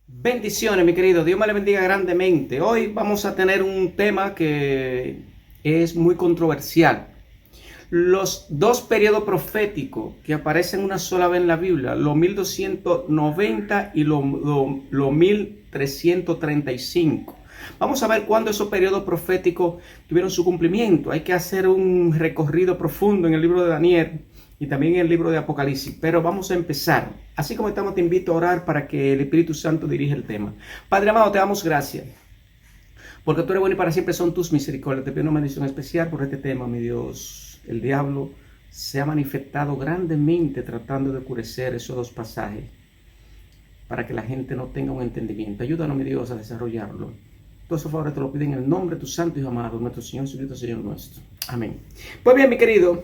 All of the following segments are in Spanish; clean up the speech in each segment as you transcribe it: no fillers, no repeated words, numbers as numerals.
Bendiciones, mi querido. Dios me le bendiga grandemente. Hoy vamos a tener un tema que es muy controversial. Los dos periodos proféticos que aparecen una sola vez en la Biblia, los 1290 y los 1335. Vamos a ver cuándo esos periodos proféticos tuvieron su cumplimiento. Hay que hacer un recorrido profundo en el libro de Daniel y también en el libro de Apocalipsis. Pero vamos a empezar. Así como estamos, te invito a orar para que el Espíritu Santo dirija el tema. Padre amado, te damos gracias, porque tú eres bueno y para siempre son tus misericordias. Te pido una bendición especial por este tema, mi Dios. El diablo se ha manifestado grandemente tratando de oscurecer esos dos pasajes para que la gente no tenga un entendimiento. Ayúdanos, mi Dios, a desarrollarlo. Todos esos favores te lo piden en el nombre de tu santo Hijo amado, nuestro Señor Jesucristo, Señor nuestro. Amén. Pues bien, mi querido,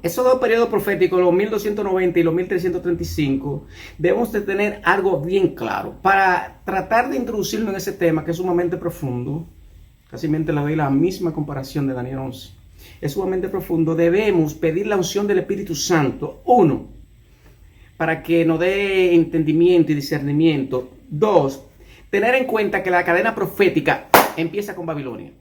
esos dos periodos proféticos, los 1290 y los 1335, debemos de tener algo bien claro. Para tratar de introducirnos en ese tema, que es sumamente profundo, casi le doy la misma comparación de Daniel 11, es sumamente profundo, debemos pedir la unción del Espíritu Santo. Uno, para que nos dé entendimiento y discernimiento. Dos, tener en cuenta que la cadena profética empieza con Babilonia.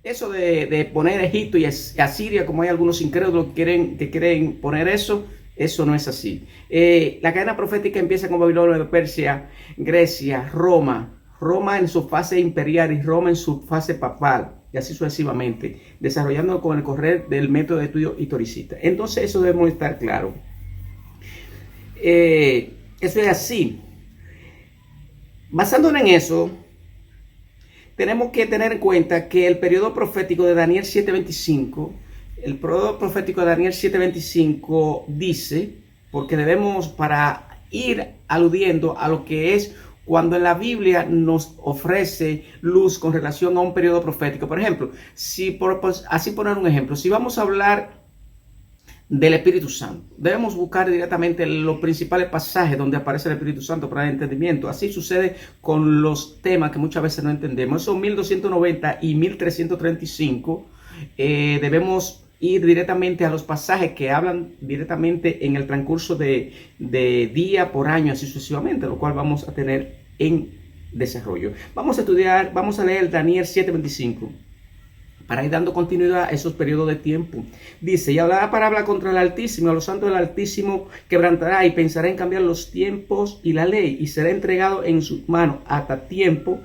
Eso de poner Egipto y Asiria, como hay algunos incrédulos que quieren poner eso no es así. La cadena profética empieza con Babilonia, Persia, Grecia, Roma en su fase imperial y Roma en su fase papal, y así sucesivamente, desarrollando con el correr del método de estudio historicista. Entonces eso debemos estar claro. Eso es así. Basándonos en eso, tenemos que tener en cuenta que el periodo profético de Daniel 7:25, el periodo profético de Daniel 7:25 dice, porque debemos para ir aludiendo a lo que es cuando en la Biblia nos ofrece luz con relación a un periodo profético. Por ejemplo, así poner un ejemplo, si vamos a hablar del Espíritu Santo, debemos buscar directamente los principales pasajes donde aparece el Espíritu Santo para el entendimiento. Así sucede con los temas que muchas veces no entendemos. Esos 1290 y 1335 debemos ir directamente a los pasajes que hablan directamente en el transcurso de día por año, así sucesivamente, lo cual vamos a tener en desarrollo. Vamos a leer Daniel 7:25. Para ir dando continuidad a esos periodos de tiempo. Dice, y hablará palabra contra el Altísimo, a los santos del Altísimo quebrantará y pensará en cambiar los tiempos y la ley, y será entregado en sus manos hasta tiempos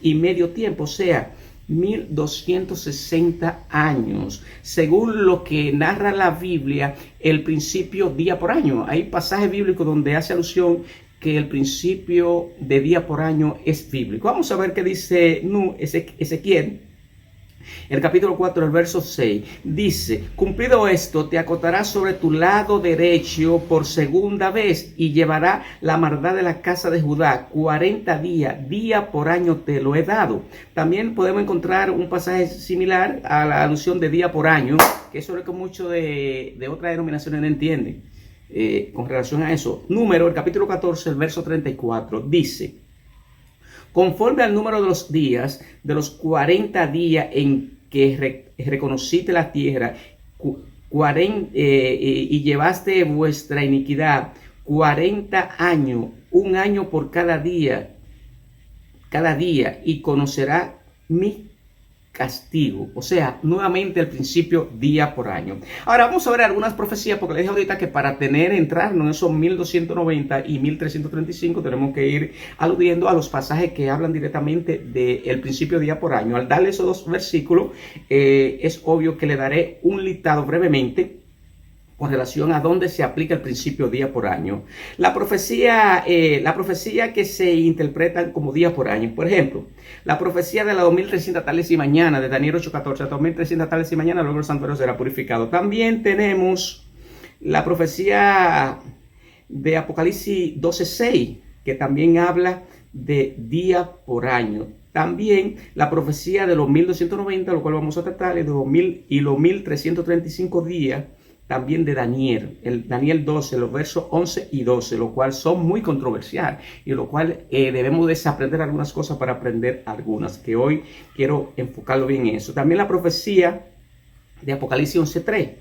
y medio tiempo, o sea, 1260 años, según lo que narra la Biblia, el principio día por año. Hay pasajes bíblicos donde hace alusión que el principio de día por año es bíblico. Vamos a ver qué dice Ezequiel. El capítulo 4, el verso 6, dice, cumplido esto, te acotarás sobre tu lado derecho por segunda vez y llevará la maldad de la casa de Judá 40 días, día por año te lo he dado. También podemos encontrar un pasaje similar a la alusión de día por año, que eso es lo que muchos de otras denominaciones no entienden. Con relación a eso, Número, el capítulo 14, el verso 34, dice, conforme al número de los días, de los 40 días en que reconociste la tierra, y llevaste vuestra iniquidad 40 años, un año por cada día, y conocerá mi castigo. O sea, nuevamente el principio día por año. Ahora vamos a ver algunas profecías, porque les dije ahorita que para entrarnos en esos 1290 y 1335 tenemos que ir aludiendo a los pasajes que hablan directamente del principio día por año. Al darle esos dos versículos, es obvio que le daré un listado brevemente con relación a dónde se aplica el principio día por año. La profecía que se interpretan como día por año. Por ejemplo, la profecía de las 2300 tardes y mañana de Daniel 8:14, 2300 tardes y mañana luego el santuario será purificado. También tenemos la profecía de Apocalipsis 12:6, que también habla de día por año. También la profecía de los 1290, lo cual vamos a tratar, y los 1335 días, también de Daniel, el Daniel 12, los versos 11 y 12, lo cual son muy controversiales y lo cual debemos desaprender algunas cosas para aprender algunas, que hoy quiero enfocarlo bien en eso. También la profecía de Apocalipsis 11:3,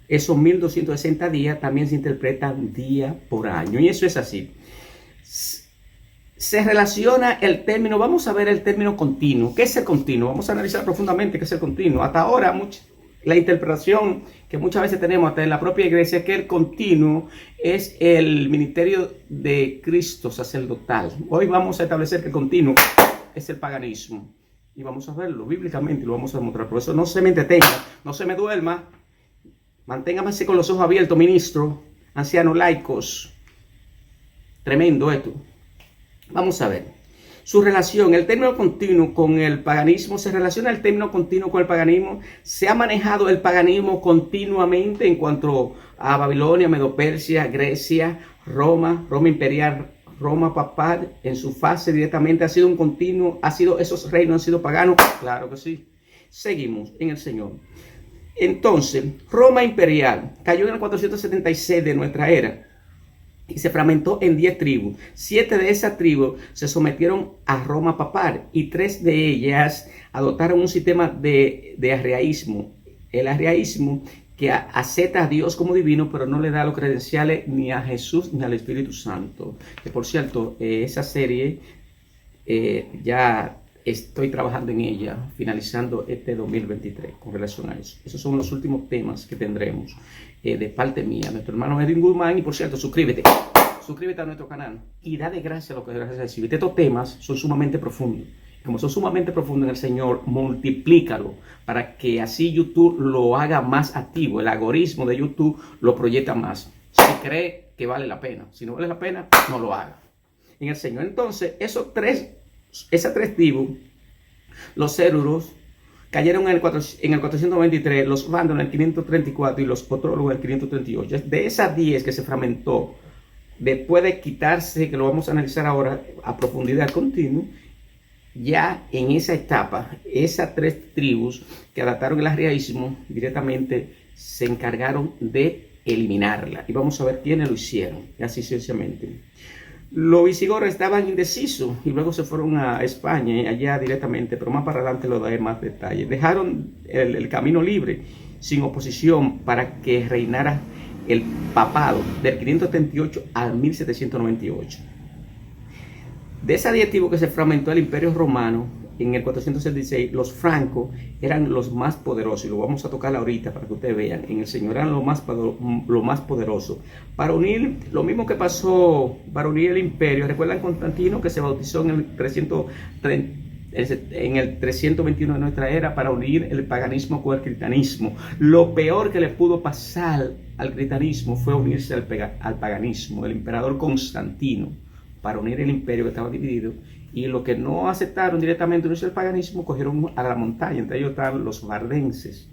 esos 1260 días también se interpretan día por año, y eso es así. se relaciona el término, vamos a ver el término continuo. ¿Qué es el continuo? Vamos a analizar profundamente qué es el continuo. Hasta ahora, la interpretación que muchas veces tenemos hasta en la propia iglesia es que el continuo es el ministerio de Cristo sacerdotal. Hoy vamos a establecer que el continuo es el paganismo. Y vamos a verlo bíblicamente y lo vamos a demostrar. Por eso no se me entretenga, no se me duerma. Manténgase con los ojos abiertos, ministros, ancianos, laicos. Tremendo esto. Vamos a ver. Su relación, el término continuo con el paganismo, se relaciona el término continuo con el paganismo. Se ha manejado el paganismo continuamente en cuanto a Babilonia, Medo-Persia, Grecia, Roma imperial, Roma papal, en su fase directamente ha sido un continuo, esos reinos han sido paganos, claro que sí. Seguimos en el Señor. Entonces, Roma imperial cayó en el 476 de nuestra era y se fragmentó en 10 tribus. 7 de esas tribus se sometieron a Roma papal y 3 de ellas adoptaron un sistema de arriaísmo. El arriaísmo que acepta a Dios como divino, pero no le da los credenciales ni a Jesús ni al Espíritu Santo. Que por cierto, esa serie ya estoy trabajando en ella, finalizando este 2023 con relación a eso. Esos son los últimos temas que tendremos de parte mía, nuestro hermano Edwin Guzmán. Y por cierto, suscríbete a nuestro canal y da de gracia lo que gracias recibir. Estos temas son sumamente profundos. Como son sumamente profundos en el Señor, multiplícalo para que así YouTube lo haga más activo. El algoritmo de YouTube lo proyecta más. Si cree que vale la pena. Si no vale la pena, no lo haga. En el Señor. Entonces, esas tres tribus, los cérulos, cayeron en el 423, los vándalos en el 534 y los otrólogos en el 538. De esas 10 que se fragmentó, después de quitarse, que lo vamos a analizar ahora a profundidad continua, ya en esa etapa, esas 3 tribus que adaptaron el arriaísmo directamente se encargaron de eliminarla. Y vamos a ver quiénes lo hicieron, así sencillamente. Los visigodos estaban indecisos y luego se fueron a España, allá directamente, pero más para adelante lo daré más detalles. Dejaron el camino libre, sin oposición, para que reinara el papado del 538 al 1798. De ese adjetivo que se fragmentó el Imperio Romano en el 476, los francos eran los más poderosos, y lo vamos a tocar ahorita para que ustedes vean. En el Señor eran lo más poderoso. Para unir, lo mismo que pasó para unir el imperio. ¿Recuerdan Constantino, que se bautizó en el 321 de nuestra era para unir el paganismo con el cristianismo? Lo peor que le pudo pasar al cristianismo fue unirse al paganismo. El emperador Constantino, para unir el imperio que estaba dividido, y los que no aceptaron directamente unirse al paganismo cogieron a la montaña. Entre ellos están los bardenses,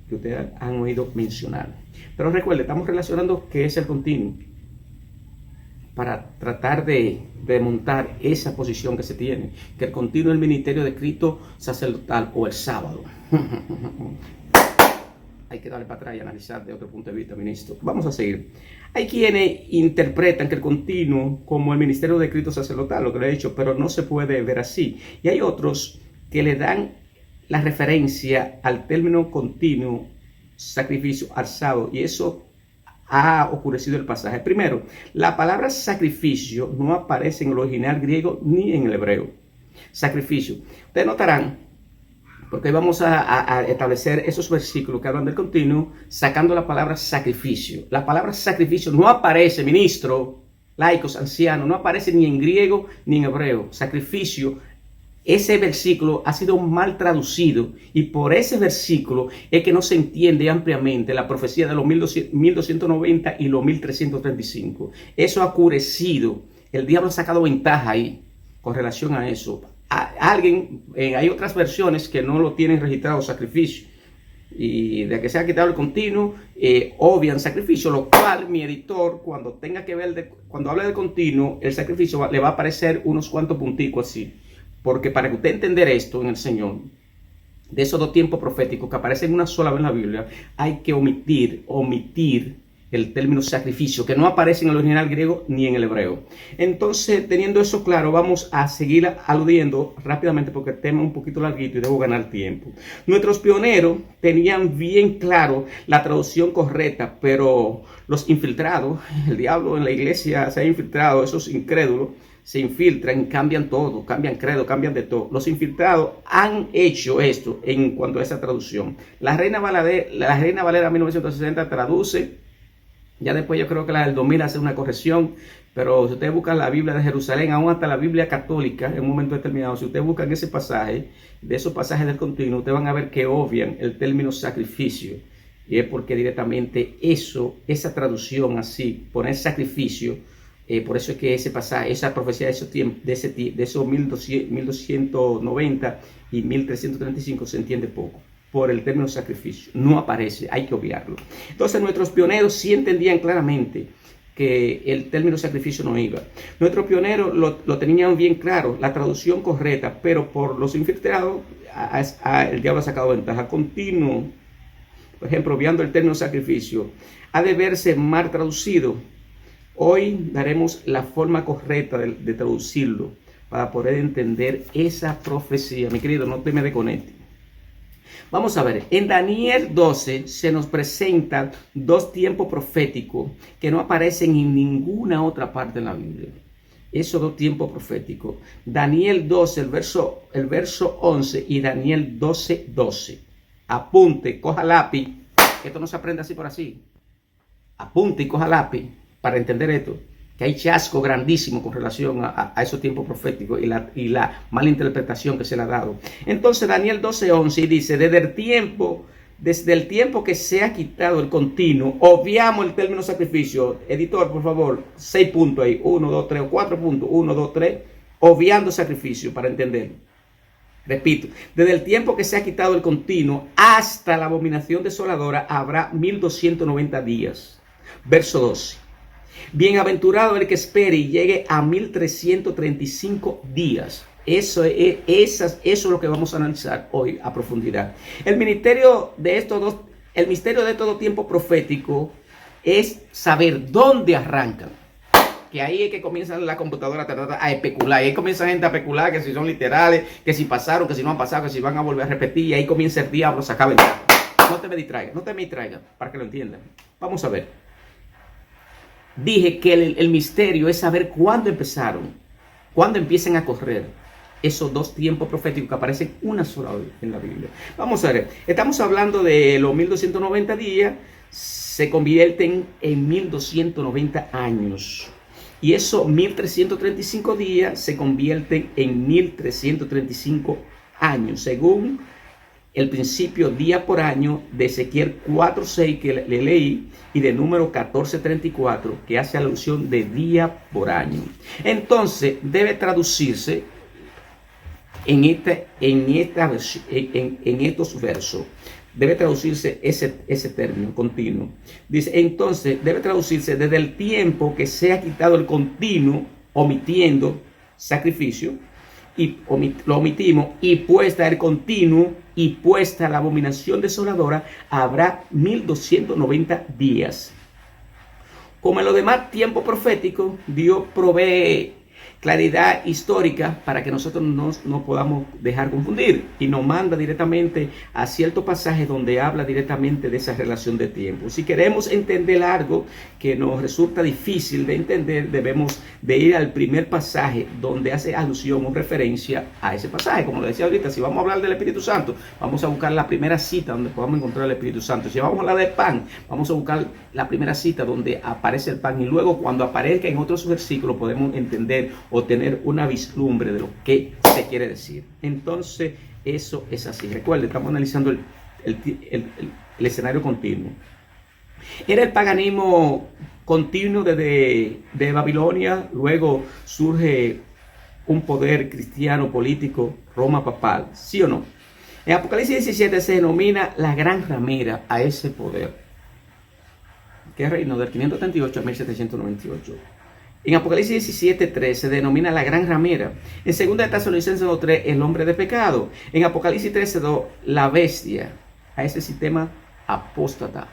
que ustedes han oído mencionar. Pero recuerden, estamos relacionando qué es el continuo para tratar de montar esa posición que se tiene, que el continuo es el ministerio de Cristo sacerdotal o el sábado. Hay que darle para atrás y analizar de otro punto de vista, ministro. Vamos a seguir. Hay quienes interpretan que el continuo como el ministerio de Cristo sacerdotal, lo que le he dicho, pero no se puede ver así. Y hay otros que le dan la referencia al término continuo, sacrificio, al sábado, y eso ha oscurecido el pasaje. Primero, la palabra sacrificio no aparece en el original griego ni en el hebreo. Sacrificio. Ustedes notarán, porque hoy vamos a establecer esos versículos que hablan del continuo, sacando la palabra sacrificio. La palabra sacrificio no aparece, ministro, laicos, ancianos, no aparece ni en griego ni en hebreo. Sacrificio, ese versículo ha sido mal traducido, y por ese versículo es que no se entiende ampliamente la profecía de los 1290 y los 1335. Eso ha oscurecido. El diablo ha sacado ventaja ahí con relación a eso. Hay otras versiones que no lo tienen registrado sacrificio, y de que se ha quitado el continuo, obvian sacrificio, lo cual mi editor, cuando tenga que ver, cuando hable de continuo, el sacrificio le va a aparecer unos cuantos punticos así, porque para que usted entender esto en el Señor, de esos 2 tiempos proféticos que aparecen una sola vez en la Biblia, hay que omitir el término sacrificio, que no aparece en el original griego ni en el hebreo. Entonces, teniendo eso claro, vamos a seguir aludiendo rápidamente, porque el tema es un poquito larguito y debo ganar tiempo. Nuestros pioneros tenían bien claro la traducción correcta, pero los infiltrados, el diablo en la iglesia se ha infiltrado, esos incrédulos, se infiltran, cambian todo, cambian credo, cambian de todo. Los infiltrados han hecho esto en cuanto a esa traducción. La Reina Valera 1960 traduce, ya después yo creo que la del 2000 hace una corrección, pero si ustedes buscan la Biblia de Jerusalén, aún hasta la Biblia católica, en un momento determinado, si ustedes buscan ese pasaje, de esos pasajes del continuo, ustedes van a ver que obvian el término sacrificio. Y es porque directamente esa traducción así, poner sacrificio, por eso es que ese pasaje, esa profecía de esos tiempos, de esos 1290 y 1335 se entiende poco, por el término sacrificio. No aparece, hay que obviarlo. Entonces nuestros pioneros sí entendían claramente que el término sacrificio no iba. Nuestros pioneros lo tenían bien claro, la traducción correcta, pero por los infiltrados, el diablo ha sacado ventaja. Continuo, por ejemplo, obviando el término sacrificio, ha de verse mal traducido. Hoy daremos la forma correcta de traducirlo para poder entender esa profecía. Mi querido, no te me desconectes. Vamos a ver, en Daniel 12 se nos presentan dos tiempos proféticos que no aparecen en ninguna otra parte en la Biblia. Esos dos tiempos proféticos. Daniel 12, el verso 11 y Daniel 12, 12. Apunte, coja lápiz. Esto no se aprende así por así. Apunte y coja lápiz para entender esto, que hay chasco grandísimo con relación a esos tiempos proféticos y la mala interpretación que se le ha dado. Entonces Daniel 12:11 dice, desde el tiempo que se ha quitado el continuo, obviamos el término sacrificio. Editor, por favor, 6 puntos ahí, 1, 2, 3 o 4 puntos, 1, 2, 3, obviando sacrificio para entenderlo. Repito, desde el tiempo que se ha quitado el continuo hasta la abominación desoladora habrá 1290 días. Verso 12. Bienaventurado el que espere y llegue a 1335 días. Eso es lo que vamos a analizar hoy a profundidad. El misterio de estos dos tiempos proféticos es saber dónde arrancan. Que ahí es que comienzan la computadora a especular. Y ahí comienza gente a especular que si son literales, que si pasaron, que si no han pasado, que si van a volver a repetir. Y ahí comienza el diablo a sacar ventaja. No te me distraigas, para que lo entiendan. Vamos a ver. Dije que el misterio es saber cuándo empezaron, cuándo empiezan a correr esos dos tiempos proféticos que aparecen una sola vez en la Biblia. Vamos a ver, estamos hablando de los 1290 días, se convierten en 1290 años. Y esos 1335 días se convierten en 1335 años, según el principio día por año de Ezequiel 4:6 que le leí y de número 14:34 que hace alusión de día por año. Entonces debe traducirse en estos versos. Debe traducirse ese término continuo. Dice, entonces debe traducirse desde el tiempo que se ha quitado el continuo, omitiendo sacrificio, y lo omitimos, y puesta el continuo y puesta la abominación desoladora, habrá 1290 días. Como en los demás tiempos proféticos, Dios provee claridad histórica para que nosotros no nos podamos dejar confundir, y nos manda directamente a ciertos pasajes donde habla directamente de esa relación de tiempo. Si queremos entender algo que nos resulta difícil de entender, debemos de ir al primer pasaje donde hace alusión o referencia a ese pasaje. Como le decía ahorita, si vamos a hablar del Espíritu Santo, vamos a buscar la primera cita donde podamos encontrar el Espíritu Santo. Si vamos a hablar del pan, vamos a buscar la primera cita donde aparece el pan, y luego cuando aparezca en otros versículos podemos entender o tener una vislumbre de lo que se quiere decir. Entonces eso es así. Recuerden, estamos analizando el escenario continuo. Era el paganismo continuo de Babilonia, luego surge un poder cristiano político, Roma papal, ¿sí o no? En Apocalipsis 17 se denomina la gran ramera a ese poder, que reinó del 538 a 1798. En Apocalipsis 17:3 se denomina la gran ramera. En 2 de Tesalonicenses 2:3 el hombre de pecado. En Apocalipsis 13:2 la bestia, a ese sistema apóstata,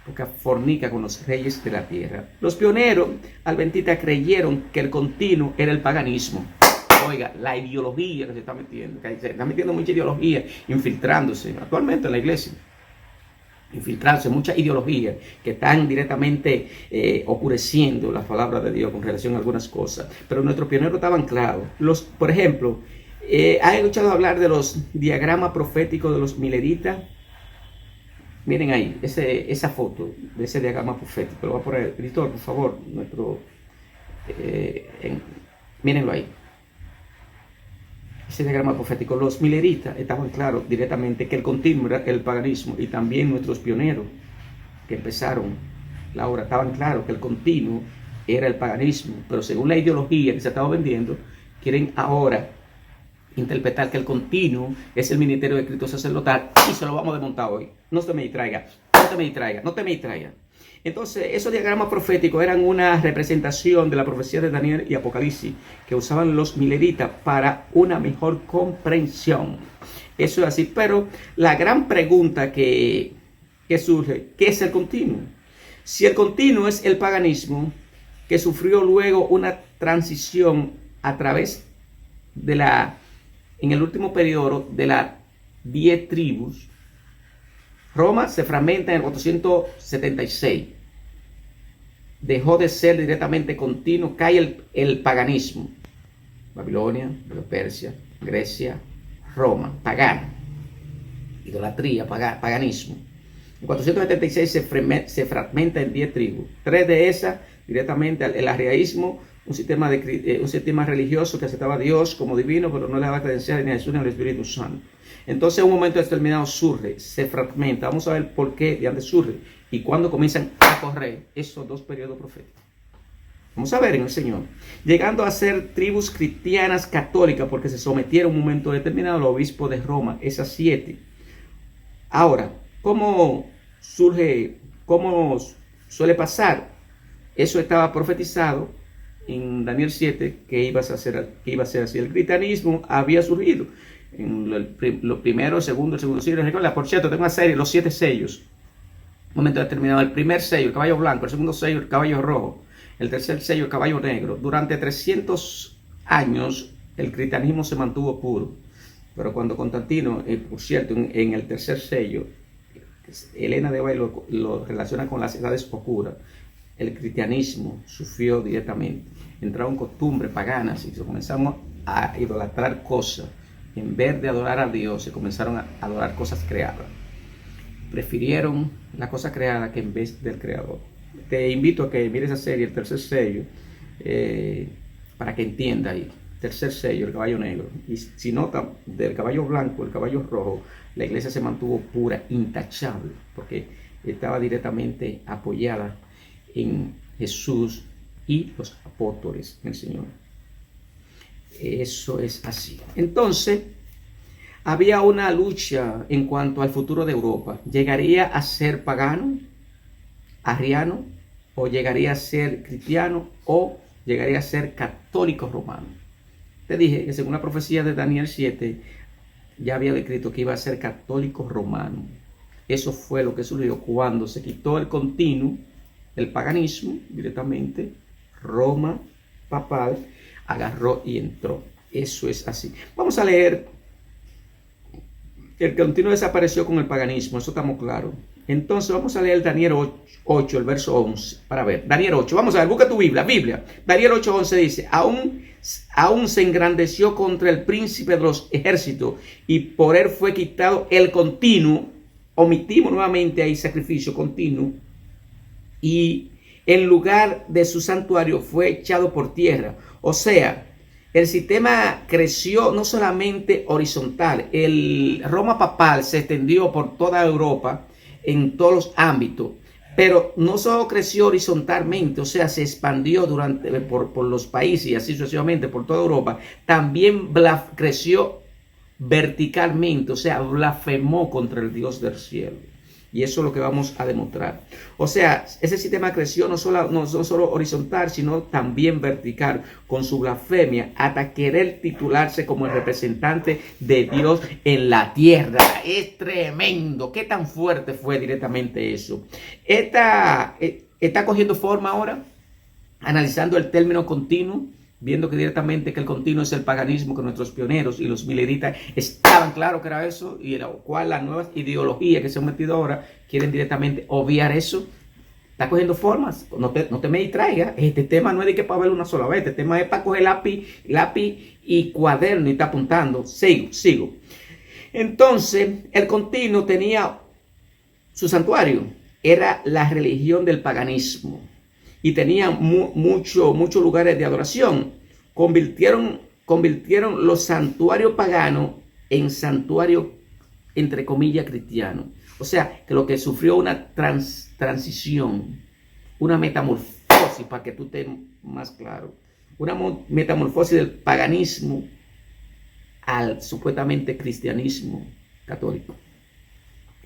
porque fornica con los reyes de la tierra. Los pioneros adventistas creyeron que el continuo era el paganismo. Oiga, la ideología que se está metiendo, mucha ideología infiltrándose actualmente en la iglesia. infiltrarse muchas ideologías que están directamente oscureciendo la palabra de Dios con relación a algunas cosas. Pero nuestros pioneros estaban claros. Por ejemplo, ¿han escuchado hablar de los diagramas proféticos de los mileritas? Miren ahí, esa foto de ese diagrama profético. Lo voy a poner, editor, por favor, mírenlo ahí. Ese diagrama profético. Los mileritas estaban claros directamente que el continuo era el paganismo, y también nuestros pioneros que empezaron la obra estaban claros que el continuo era el paganismo, pero según la ideología que se estaba vendiendo, quieren ahora interpretar que el continuo es el ministerio de Cristo sacerdotal, y se lo vamos a desmontar hoy. No se me distraiga, no te me distraiga, no te me distraiga. Entonces, esos diagramas proféticos eran una representación de la profecía de Daniel y Apocalipsis que usaban los mileritas para una mejor comprensión. Eso es así, pero la gran pregunta que surge, ¿qué es el continuo? Si el continuo es el paganismo, que sufrió luego una transición a través de en el último periodo de las 10 tribus, Roma se fragmenta en el 476. Dejó de ser directamente continuo, cae el paganismo. Babilonia, Persia, Grecia, Roma, pagano. Idolatría, paganismo. En 476 se fragmenta en 10 tribus. 3 de esas directamente el arriaísmo, un sistema religioso que aceptaba a Dios como divino, pero no le daba credenciales ni a Jesús ni al Espíritu Santo. Entonces, en un momento determinado surge, se fragmenta. Vamos a ver por qué de dónde surge y cuándo comienzan a correr esos dos periodos proféticos. Vamos a ver en el Señor. Llegando a ser tribus cristianas católicas, porque se sometieron a un momento determinado al obispo de Roma, esas 7. Ahora, ¿cómo surge? ¿Cómo suele pasar? Eso estaba profetizado en Daniel 7, que iba a ser así. El cristianismo había surgido en los primeros, segundo siglo. Recuerda, por cierto, tengo una serie, los 7 sellos. Un momento determinado, el primer sello, el caballo blanco; el segundo sello, el caballo rojo; el tercer sello, el caballo negro. Durante 300 años el cristianismo se mantuvo puro. Pero cuando Constantino, por cierto, en el tercer sello, Elena de White lo relaciona con las edades oscuras, el cristianismo sufrió directamente. Entraron costumbres paganas y se comenzaron a idolatrar cosas. En vez de adorar a Dios, se comenzaron a adorar cosas creadas. Prefirieron la cosa creada que en vez del creador. Te invito a que mires esa serie, el tercer sello, para que entienda ahí. Tercer sello, el caballo negro. Y si nota, del caballo blanco, el caballo rojo, la iglesia se mantuvo pura, intachable, porque estaba directamente apoyada en Jesús y los apóstoles del Señor. Eso es así. Entonces, había una lucha en cuanto al futuro de Europa. ¿Llegaría a ser pagano, arriano, o llegaría a ser cristiano, o llegaría a ser católico romano? Te dije que según la profecía de Daniel 7, ya había descrito que iba a ser católico romano. Eso fue lo que surgió cuando se quitó el continuo, el paganismo directamente. Roma papal agarró y entró. Eso es así. Vamos a leer. El continuo desapareció con el paganismo, eso estamos claros. Entonces vamos a leer Daniel 8, el verso 11, para ver. Daniel 8, vamos a ver, busca tu Biblia. Daniel 8, 11 dice: aún se engrandeció contra el príncipe de los ejércitos, y por él fue quitado el continuo. Omitimos nuevamente ahí sacrificio continuo. Y en lugar de su santuario fue echado por tierra. O sea, el sistema creció no solamente horizontal. El Roma papal se extendió por toda Europa en todos los ámbitos, pero no solo creció horizontalmente, o sea, se expandió por los países y así sucesivamente por toda Europa. También creció verticalmente, o sea, blasfemó contra el Dios del cielo. Y eso es lo que vamos a demostrar. O sea, ese sistema creció no solo horizontal, sino también vertical, con su blasfemia, hasta querer titularse como el representante de Dios en la tierra. Es tremendo. ¿Qué tan fuerte fue directamente eso? Está cogiendo forma ahora, analizando el término continuo viendo que directamente que el continuo es el paganismo, que nuestros pioneros y los mileritas estaban claros que era eso, y lo cual las nuevas ideologías que se han metido ahora quieren directamente obviar eso. Está cogiendo formas, no te me distraigas. Este tema no es de que para verlo una sola vez, este tema es para coger lápiz y cuaderno y está apuntando. Sigo. Entonces, el continuo tenía su santuario, era la religión del paganismo y tenía muchos lugares de adoración. Convirtieron los santuarios paganos en santuarios, entre comillas, cristianos. O sea, que lo que sufrió una transición, una metamorfosis, para que tú estés más claro, una metamorfosis del paganismo al supuestamente cristianismo católico.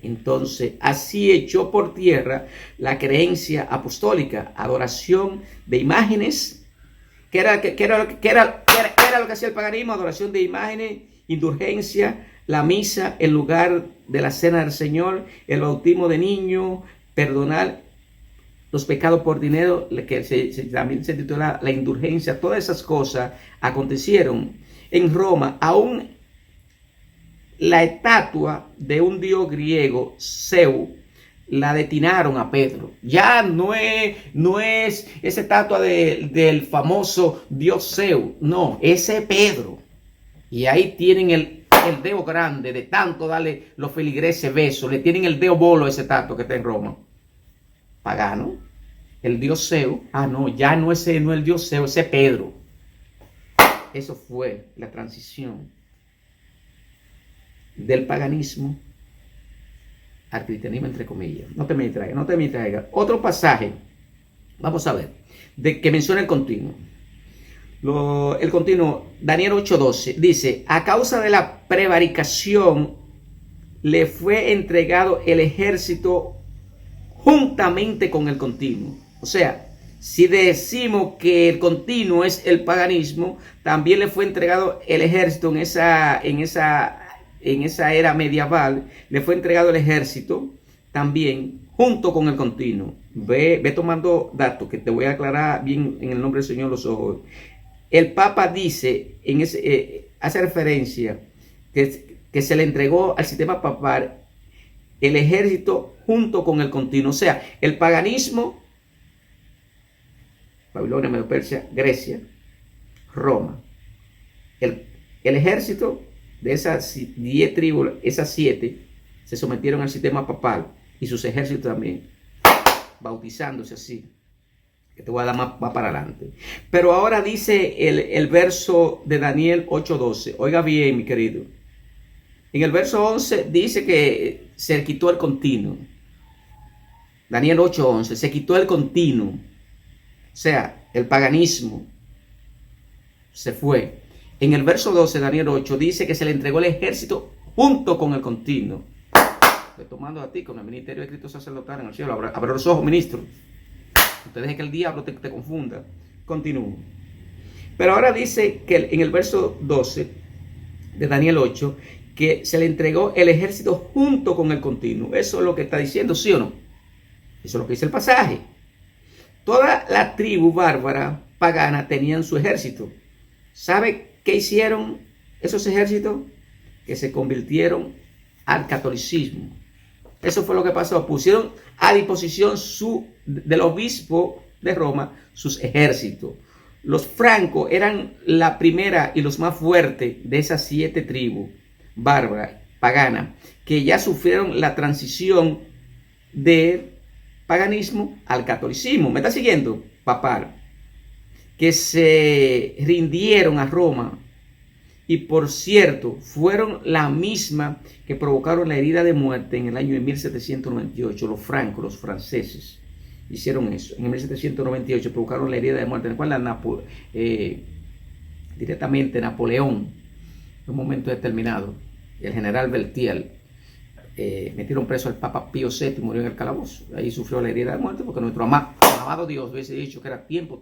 Entonces, así echó por tierra la creencia apostólica, adoración de imágenes, que era lo que hacía el paganismo, adoración de imágenes, indulgencia, la misa en lugar de la cena del Señor, el bautismo de niño, perdonar los pecados por dinero, que también se titula la indulgencia. Todas esas cosas acontecieron en Roma. Aún la estatua de un dios griego, Zeus, la destinaron a Pedro. Ya no es esa estatua del famoso dios Zeus, no, ese es Pedro. Y ahí tienen el dedo grande de tanto darle los feligreses besos, le tienen el dedo bolo a ese estatua que está en Roma. Pagano, el dios Zeus, no, ya no es el dios Zeus, ese es Pedro. Eso fue la transición del paganismo al cristianismo, entre comillas. No te me distraigas. Otro pasaje, vamos a ver, que menciona el continuo. El continuo, Daniel 8:12, dice: a causa de la prevaricación le fue entregado el ejército juntamente con el continuo. O sea, si decimos que el continuo es el paganismo, también le fue entregado el ejército en esa era medieval, le fue entregado el ejército también junto con el continuo. Ve tomando datos que te voy a aclarar bien en el nombre del Señor los ojos. El Papa dice, hace referencia que se le entregó al sistema papal el ejército junto con el continuo. O sea, el paganismo, Babilonia, Medo Persia, Grecia, Roma. El ejército de esas 10 tribus, esas 7, se sometieron al sistema papal y sus ejércitos también, bautizándose así. Que te voy a dar más para adelante. Pero ahora dice el verso de Daniel 8:12. Oiga bien, mi querido. En el verso 11 dice que se quitó el continuo. Daniel 8:11. Se quitó el continuo. O sea, el paganismo se fue. En el verso 12 de Daniel 8 dice que se le entregó el ejército junto con el continuo. Estoy tomando a ti con el ministerio de Cristo sacerdotal en el cielo. Abre los ojos, ministro. Usted deje que el diablo te confunda. Continúo. Pero ahora dice que en el verso 12 de Daniel 8 que se le entregó el ejército junto con el continuo. Eso es lo que está diciendo, ¿sí o no? Eso es lo que dice el pasaje. Toda la tribu bárbara pagana tenían su ejército. ¿Sabe qué hicieron esos ejércitos? Que se convirtieron al catolicismo. Eso fue lo que pasó. Pusieron a disposición del obispo de Roma sus ejércitos. Los francos eran la primera y los más fuertes de esas 7 tribus bárbaras, paganas, que ya sufrieron la transición del paganismo al catolicismo. ¿Me está siguiendo, papá? Que se rindieron a Roma. Y por cierto, fueron la misma que provocaron la herida de muerte en el año de 1798. Los francos, los franceses, hicieron eso. En 1798 provocaron la herida de muerte, en la cual directamente Napoleón, en un momento determinado, el general Berthier, metieron preso al Papa Pío VII y murió en el calabozo. Ahí sufrió la herida de muerte porque nuestro amado Dios hubiese dicho que era tiempo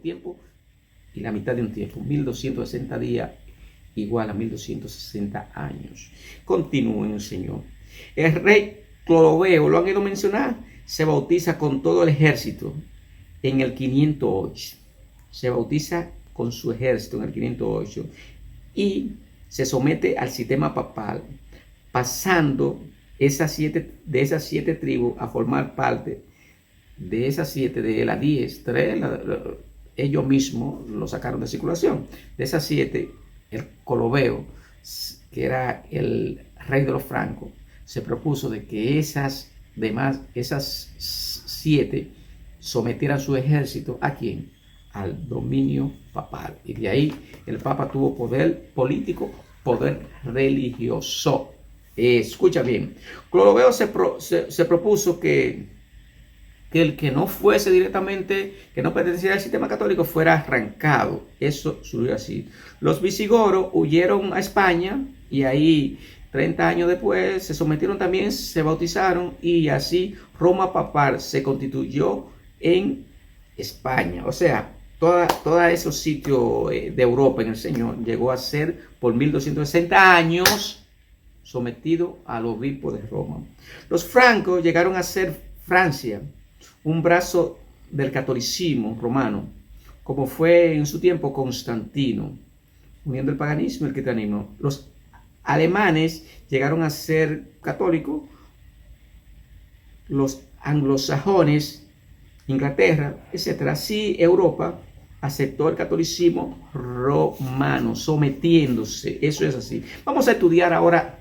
y la mitad de un tiempo, 1260 días. Igual a 1260 años. Continúen el Señor. El rey Clodoveo, lo han ido a mencionar, se bautiza con todo el ejército en el 508. Se bautiza con su ejército en el 508 y se somete al sistema papal, pasando de esas siete tribus a formar parte de esas 7, de las 10, 3, ellos mismos lo sacaron de circulación. De esas 7, el Colobeo, que era el rey de los francos, se propuso de que esas 7 sometieran su ejército ¿a quién? Al dominio papal. Y de ahí el Papa tuvo poder político, poder religioso. Escucha bien, Clodoveo se propuso que el que no fuese directamente, que no perteneciera al sistema católico, fuera arrancado. Eso surgió así. Los visigodos huyeron a España y ahí 30 años después se sometieron también, se bautizaron y así Roma papal se constituyó en España. O sea, todos esos sitios de Europa en el Señor llegó a ser por 1260 años sometido al obispo de Roma. Los francos llegaron a ser Francia, un brazo del catolicismo romano, como fue en su tiempo Constantino, uniendo el paganismo y el cristianismo. Los alemanes llegaron a ser católicos, los anglosajones, Inglaterra, etc. Así Europa aceptó el catolicismo romano, sometiéndose. Eso es así. Vamos a estudiar ahora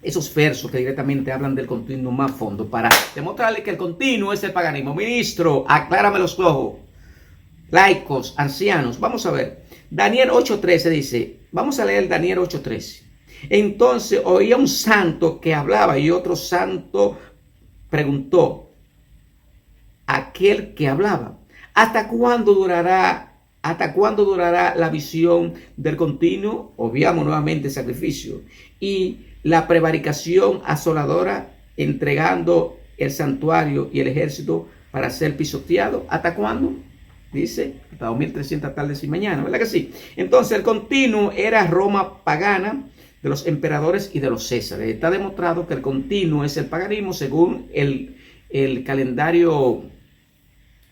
esos versos que directamente hablan del continuo más a fondo para demostrarle que el continuo es el paganismo. Ministro, aclárame los ojos. Laicos, ancianos, vamos a ver. Daniel 8:13 dice, vamos a leer Daniel 8:13. Entonces oía un santo que hablaba y otro santo preguntó, aquel que hablaba, ¿hasta cuándo durará la visión del continuo? Obviamos nuevamente el sacrificio y la prevaricación asoladora, entregando el santuario y el ejército para ser pisoteado. ¿Hasta cuándo? Dice, hasta 2300 tardes y mañana, ¿verdad que sí? Entonces el continuo era Roma pagana, de los emperadores y de los césares. Está demostrado que el continuo es el paganismo según el calendario,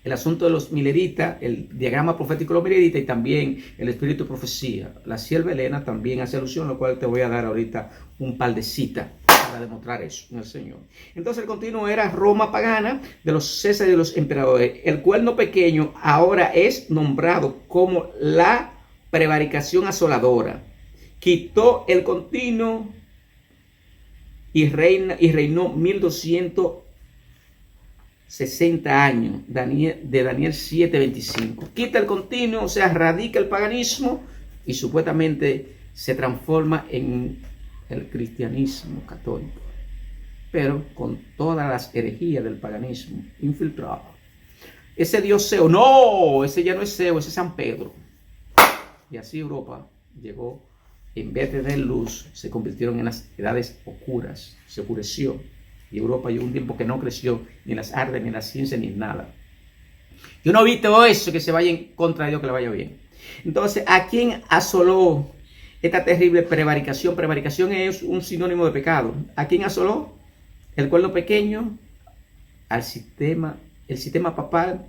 el asunto de los mileritas, el diagrama profético de los mileritas y también el espíritu de profecía. La sierva Elena también hace alusión, lo cual te voy a dar ahorita un par de citas para demostrar eso en el Señor. Entonces el continuo era Roma pagana, de los césares y de los emperadores. El cuerno pequeño ahora es nombrado como la prevaricación asoladora. Quitó el continuo y reinó 1260 años, de Daniel 7:25. Quita el continuo, o sea, radica el paganismo y supuestamente se transforma en el cristianismo católico, pero con todas las herejías del paganismo infiltrado. Ese Dios Zeo, no, ese ya no es Zeo, ese es San Pedro. Y así Europa llegó, en vez de tener luz, se convirtieron en las edades oscuras, se oscureció. Y Europa llegó un tiempo que no creció, ni en las artes, ni en la ciencia, ni en nada. Yo no vi todo eso que se vaya en contra de Dios, que le vaya bien. Entonces, ¿a quién asoló esta terrible prevaricación? Prevaricación es un sinónimo de pecado. ¿A quién asoló? El pueblo pequeño, el sistema papal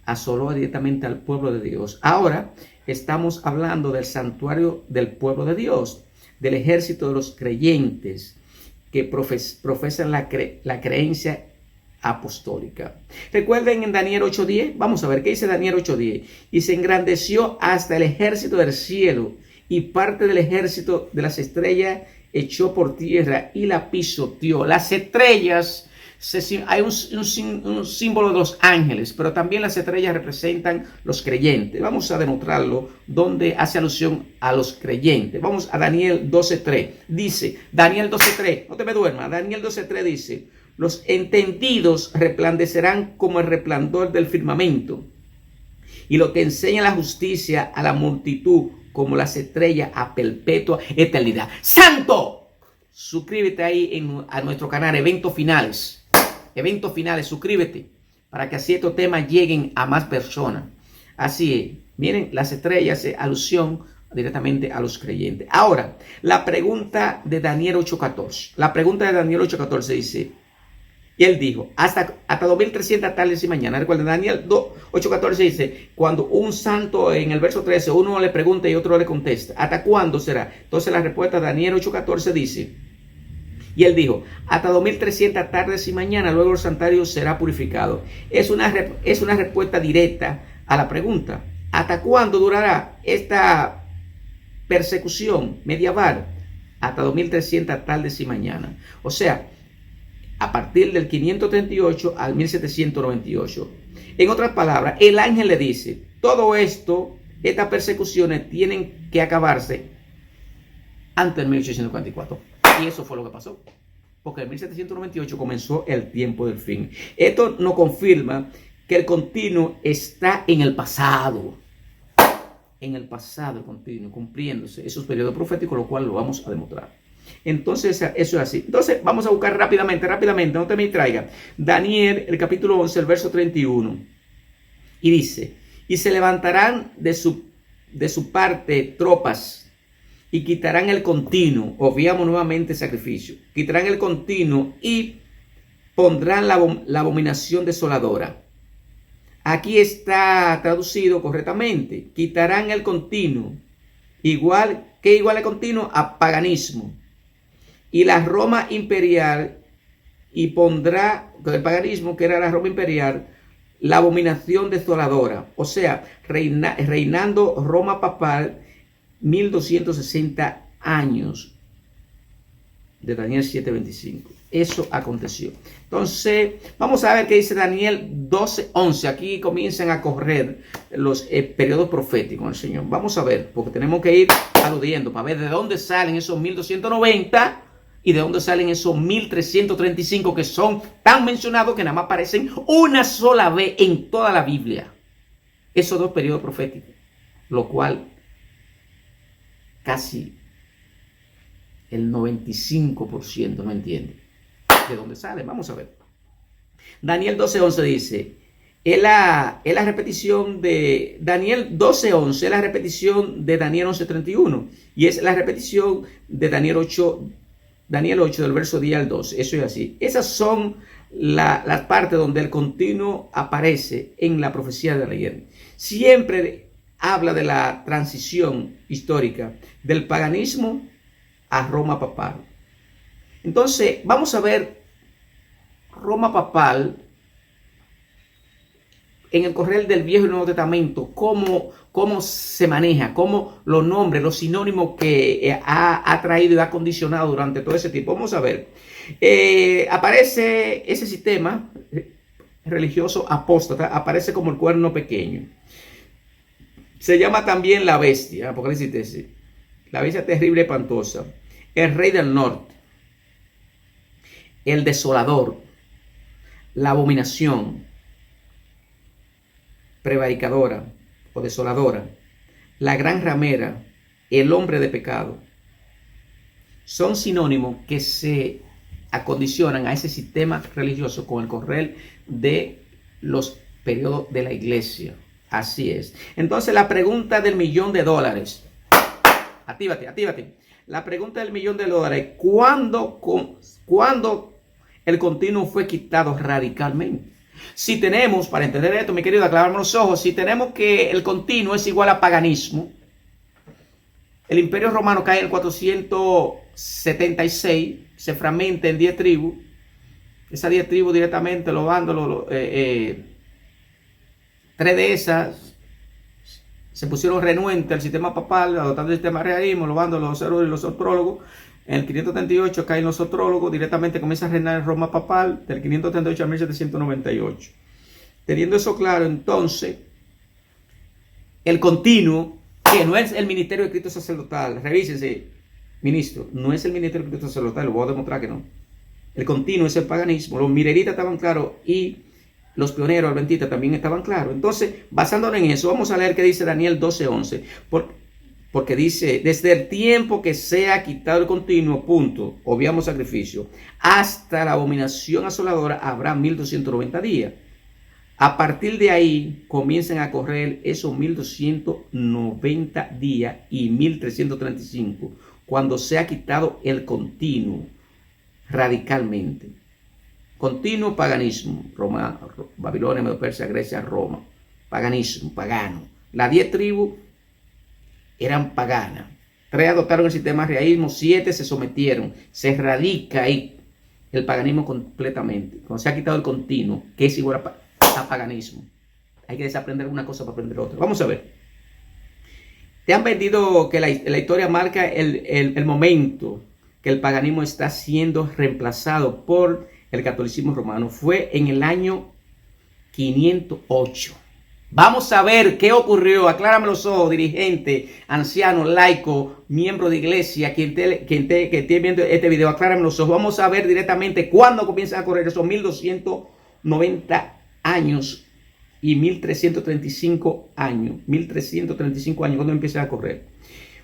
asoló directamente al pueblo de Dios. Ahora estamos hablando del santuario del pueblo de Dios, del ejército de los creyentes que profesan la creencia apostólica. Recuerden en Daniel 8:10, vamos a ver qué dice Daniel 8:10. Y se engrandeció hasta el ejército del cielo, y parte del ejército de las estrellas echó por tierra y la pisoteó. Las estrellas, hay un símbolo de los ángeles, pero también las estrellas representan los creyentes. Vamos a demostrarlo donde hace alusión a los creyentes. Vamos a Daniel 12:3. Dice, Daniel 12:3, no te me duermas, Daniel 12:3 dice, los entendidos resplandecerán como el resplandor del firmamento, y lo que enseña la justicia a la multitud como las estrellas a perpetua eternidad. ¡Santo! Suscríbete ahí a nuestro canal, Eventos Finales, suscríbete para que así estos temas lleguen a más personas. Así es, miren, las estrellas es alusión directamente a los creyentes. Ahora, la pregunta de Daniel 8:14. La pregunta de Daniel 8:14 dice, Y él dijo, hasta 2300 tardes y mañanas. Recuerden, Daniel 8:14 dice, cuando un santo, en el verso 13, uno le pregunta y otro le contesta, ¿hasta cuándo será? Entonces la respuesta de Daniel 8:14 dice, y él dijo, hasta 2300 tardes y mañanas, luego el santuario será purificado. Es una respuesta directa a la pregunta, ¿hasta cuándo durará esta persecución medieval? Hasta 2300 tardes y mañanas. O sea, a partir del 538 al 1798. En otras palabras, el ángel le dice, todo esto, estas persecuciones tienen que acabarse antes del 1844. Y eso fue lo que pasó. Porque en 1798 comenzó el tiempo del fin. Esto nos confirma que el continuo está en el pasado. En el pasado el continuo, cumpliéndose esos periodos proféticos, lo cual lo vamos a demostrar. Entonces, eso es así. Entonces, vamos a buscar rápidamente, no te me distraigas. Daniel, el capítulo 11, el verso 31. Y dice, y se levantarán de su parte tropas y quitarán el continuo. Obviamos nuevamente sacrificio. Quitarán el continuo y pondrán la abominación desoladora. Aquí está traducido correctamente. Quitarán el continuo. Igual al continuo a paganismo. Y la Roma imperial, y pondrá, el paganismo que era la Roma imperial, la abominación desoladora. O sea, reinando Roma papal 1260 años. De Daniel 7:25. Eso aconteció. Entonces, vamos a ver qué dice Daniel 12:11. Aquí comienzan a correr los periodos proféticos del Señor. Vamos a ver, porque tenemos que ir aludiendo para ver de dónde salen esos 1290 y de dónde salen esos 1335 que son tan mencionados que nada más aparecen una sola vez en toda la Biblia. Esos dos periodos proféticos, lo cual casi el 95% no entiende de dónde salen. Vamos a ver. Daniel 12:11 dice, es la repetición de Daniel 12:11, es la repetición de Daniel 11:31 y es la repetición de Daniel 8 del verso 10 al 12. Eso es así. Esas son las partes donde el continuo aparece en la profecía de Daniel. Siempre habla de la transición histórica del paganismo a Roma papal. Entonces, vamos a ver Roma papal en el correr del Viejo y Nuevo Testamento, cómo se maneja, cómo los nombres, los sinónimos que ha traído y ha condicionado durante todo ese tiempo. Vamos a ver. Aparece ese sistema religioso apóstata, aparece como el cuerno pequeño. Se llama también la bestia, Apocalipsis 13. La bestia terrible y espantosa. El rey del norte. El desolador. La abominación. Prevaricadora o desoladora. La gran ramera. El hombre de pecado. Son sinónimos que se acondicionan a ese sistema religioso con el correr de los periodos de la iglesia. Así es. Entonces la pregunta del $1.000.000. Actívate. La pregunta del $1.000.000. ¿Cuándo el continuo fue quitado radicalmente? Si tenemos, para entender esto, mi querido, aclararme los ojos, si tenemos que el continuo es igual a paganismo, el Imperio Romano cae en el 476, se fragmenta en 10 tribus. Esas 10 tribus directamente, los vándalos, 3 de esas se pusieron renuentes al sistema papal, adoptando el sistema realismo, los vándalos, los ceros y los ostrólogos. En el 538 caen los ostrólogos, directamente comienza a reinar en Roma papal, del 538 al 1798. Teniendo eso claro, entonces, el continuo, que no es el ministerio de Cristo sacerdotal, revísense, ministro, no es el ministerio de Cristo sacerdotal, lo voy a demostrar que no. El continuo es el paganismo, los mireritas estaban claros y los pioneros adventistas también estaban claros. Entonces, basándonos en eso, vamos a leer qué dice Daniel 12:11. Porque dice, desde el tiempo que sea quitado el continuo, punto, obviamos sacrificio, hasta la abominación asoladora habrá 1290 días. A partir de ahí comienzan a correr esos 1290 días y 1335, cuando se ha quitado el continuo radicalmente. Continuo paganismo. Roma, Babilonia, Medo Persia, Grecia, Roma. Paganismo, pagano. Las 10 tribus eran paganas. 3 adoptaron el sistema arriaísmo, 7 se sometieron. Se radica ahí el paganismo completamente. Cuando se ha quitado el continuo, que es igual a paganismo. Hay que desaprender una cosa para aprender otra. Vamos a ver. Te han vendido que la historia marca el momento que el paganismo está siendo reemplazado por el catolicismo romano. Fue en el año 508. Vamos a ver qué ocurrió. Aclárame los ojos, dirigente, anciano, laico, miembro de iglesia, quien esté viendo este video. Aclárame los ojos. Vamos a ver directamente cuándo comienzan a correr esos 1290 años y 1335 años. 1335 años, cuando empiezan a correr.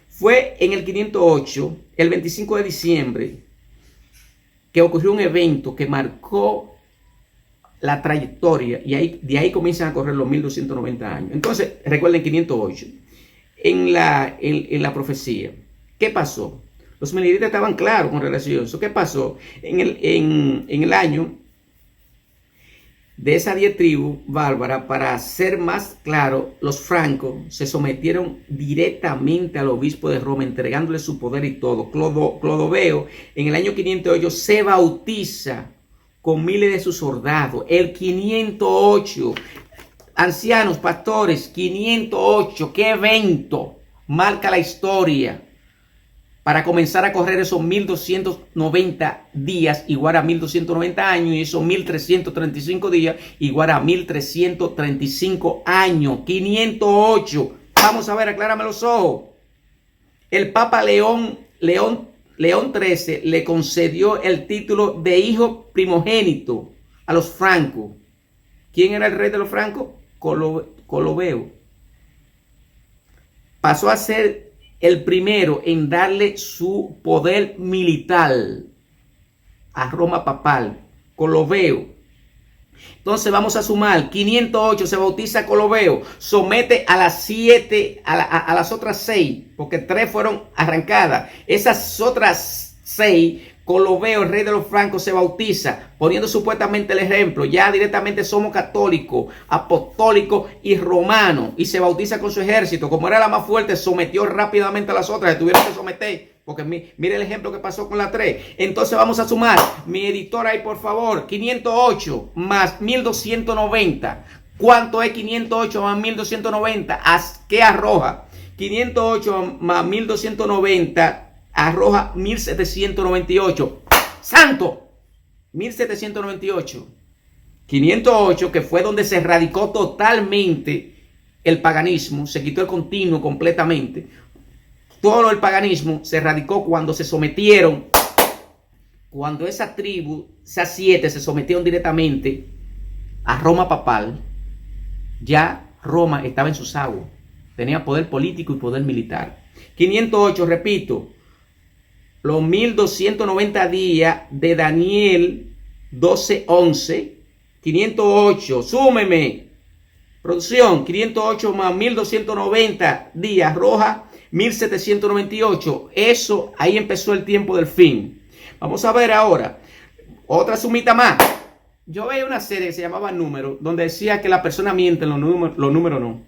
Fue en el 508, el 25 de diciembre, que ocurrió un evento que marcó la trayectoria, y de ahí comienzan a correr los 1290 años. Entonces, recuerden 508. En la profecía, ¿qué pasó? Los militares estaban claros con relación a eso. ¿Qué pasó? En el año de esas 10 tribus bárbaras, para ser más claro, los francos se sometieron directamente al obispo de Roma, entregándole su poder y todo. Clodoveo, en el año 508, se bautiza con miles de sus soldados. El 508, ancianos, pastores, 508, qué evento marca la historia para comenzar a correr esos 1290 días igual a 1290 años, y esos 1335 días igual a 1335 años. 508. Vamos a ver, aclárame los ojos. El Papa León XIII le concedió el título de hijo primogénito a los francos. ¿Quién era el rey de los francos? Clodoveo. Pasó a ser el primero en darle su poder militar a Roma papal. Clodoveo. Entonces vamos a sumar. 508 se bautiza Clodoveo. Somete a las 7, a las otras 6, porque 3 fueron arrancadas. Esas otras 6, Clodoveo, el rey de los francos, se bautiza, poniendo supuestamente el ejemplo. Ya directamente somos católicos, apostólicos y romanos. Y se bautiza con su ejército. Como era la más fuerte, sometió rápidamente a las otras. Se tuvieron que someter. Porque mire el ejemplo que pasó con la 3. Entonces vamos a sumar. Mi editor ahí, por favor. 508 más 1290. ¿Cuánto es 508 más 1290? ¿Qué arroja? 508 más 1290 arroja 1798. ¡Santo! 1798. 508, que fue donde se radicó totalmente el paganismo. Se quitó el continuo completamente. Todo el paganismo se radicó cuando se sometieron, cuando esa tribu, esas 7, se sometieron directamente a Roma papal. Ya Roma estaba en sus aguas, tenía poder político y poder militar. 508, repito, los 1290 días de Daniel 12:11. 508, súmeme, producción. 508 más 1290 días roja 1798. Eso, ahí empezó el tiempo del fin. Vamos a ver ahora otra sumita más. Yo veía una serie que se llamaba Números, donde decía que las personas mienten, los números no.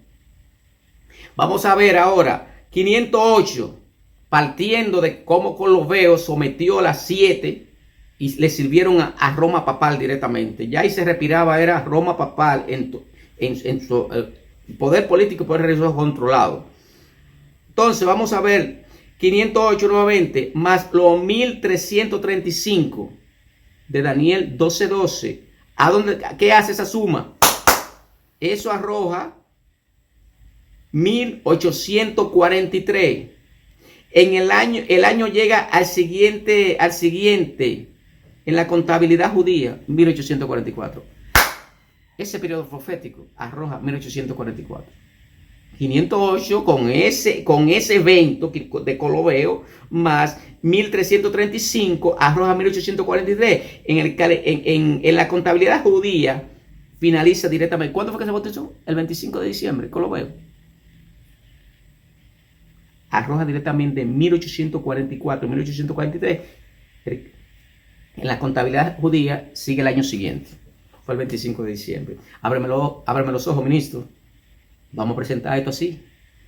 Vamos a ver ahora 508, partiendo de cómo Clodoveo sometió a las 7 y le sirvieron a Roma papal directamente. Ya ahí se respiraba, era Roma papal en su poder político y poder religioso controlado. Entonces vamos a ver 508 nuevamente, más los 1335 de Daniel 12:12. ¿Qué hace esa suma? Eso arroja 1843. En el año llega al siguiente, en la contabilidad judía, 1844. Ese periodo profético arroja 1844. 508 con ese evento de Clodoveo más 1335 arroja 1843. En la contabilidad judía finaliza directamente. ¿Cuándo fue que se bautizó? El 25 de diciembre, Clodoveo. Arroja directamente 1844, 1843. En la contabilidad judía sigue el año siguiente. Fue el 25 de diciembre. Ábreme los ojos, ministro. Vamos a presentar esto así.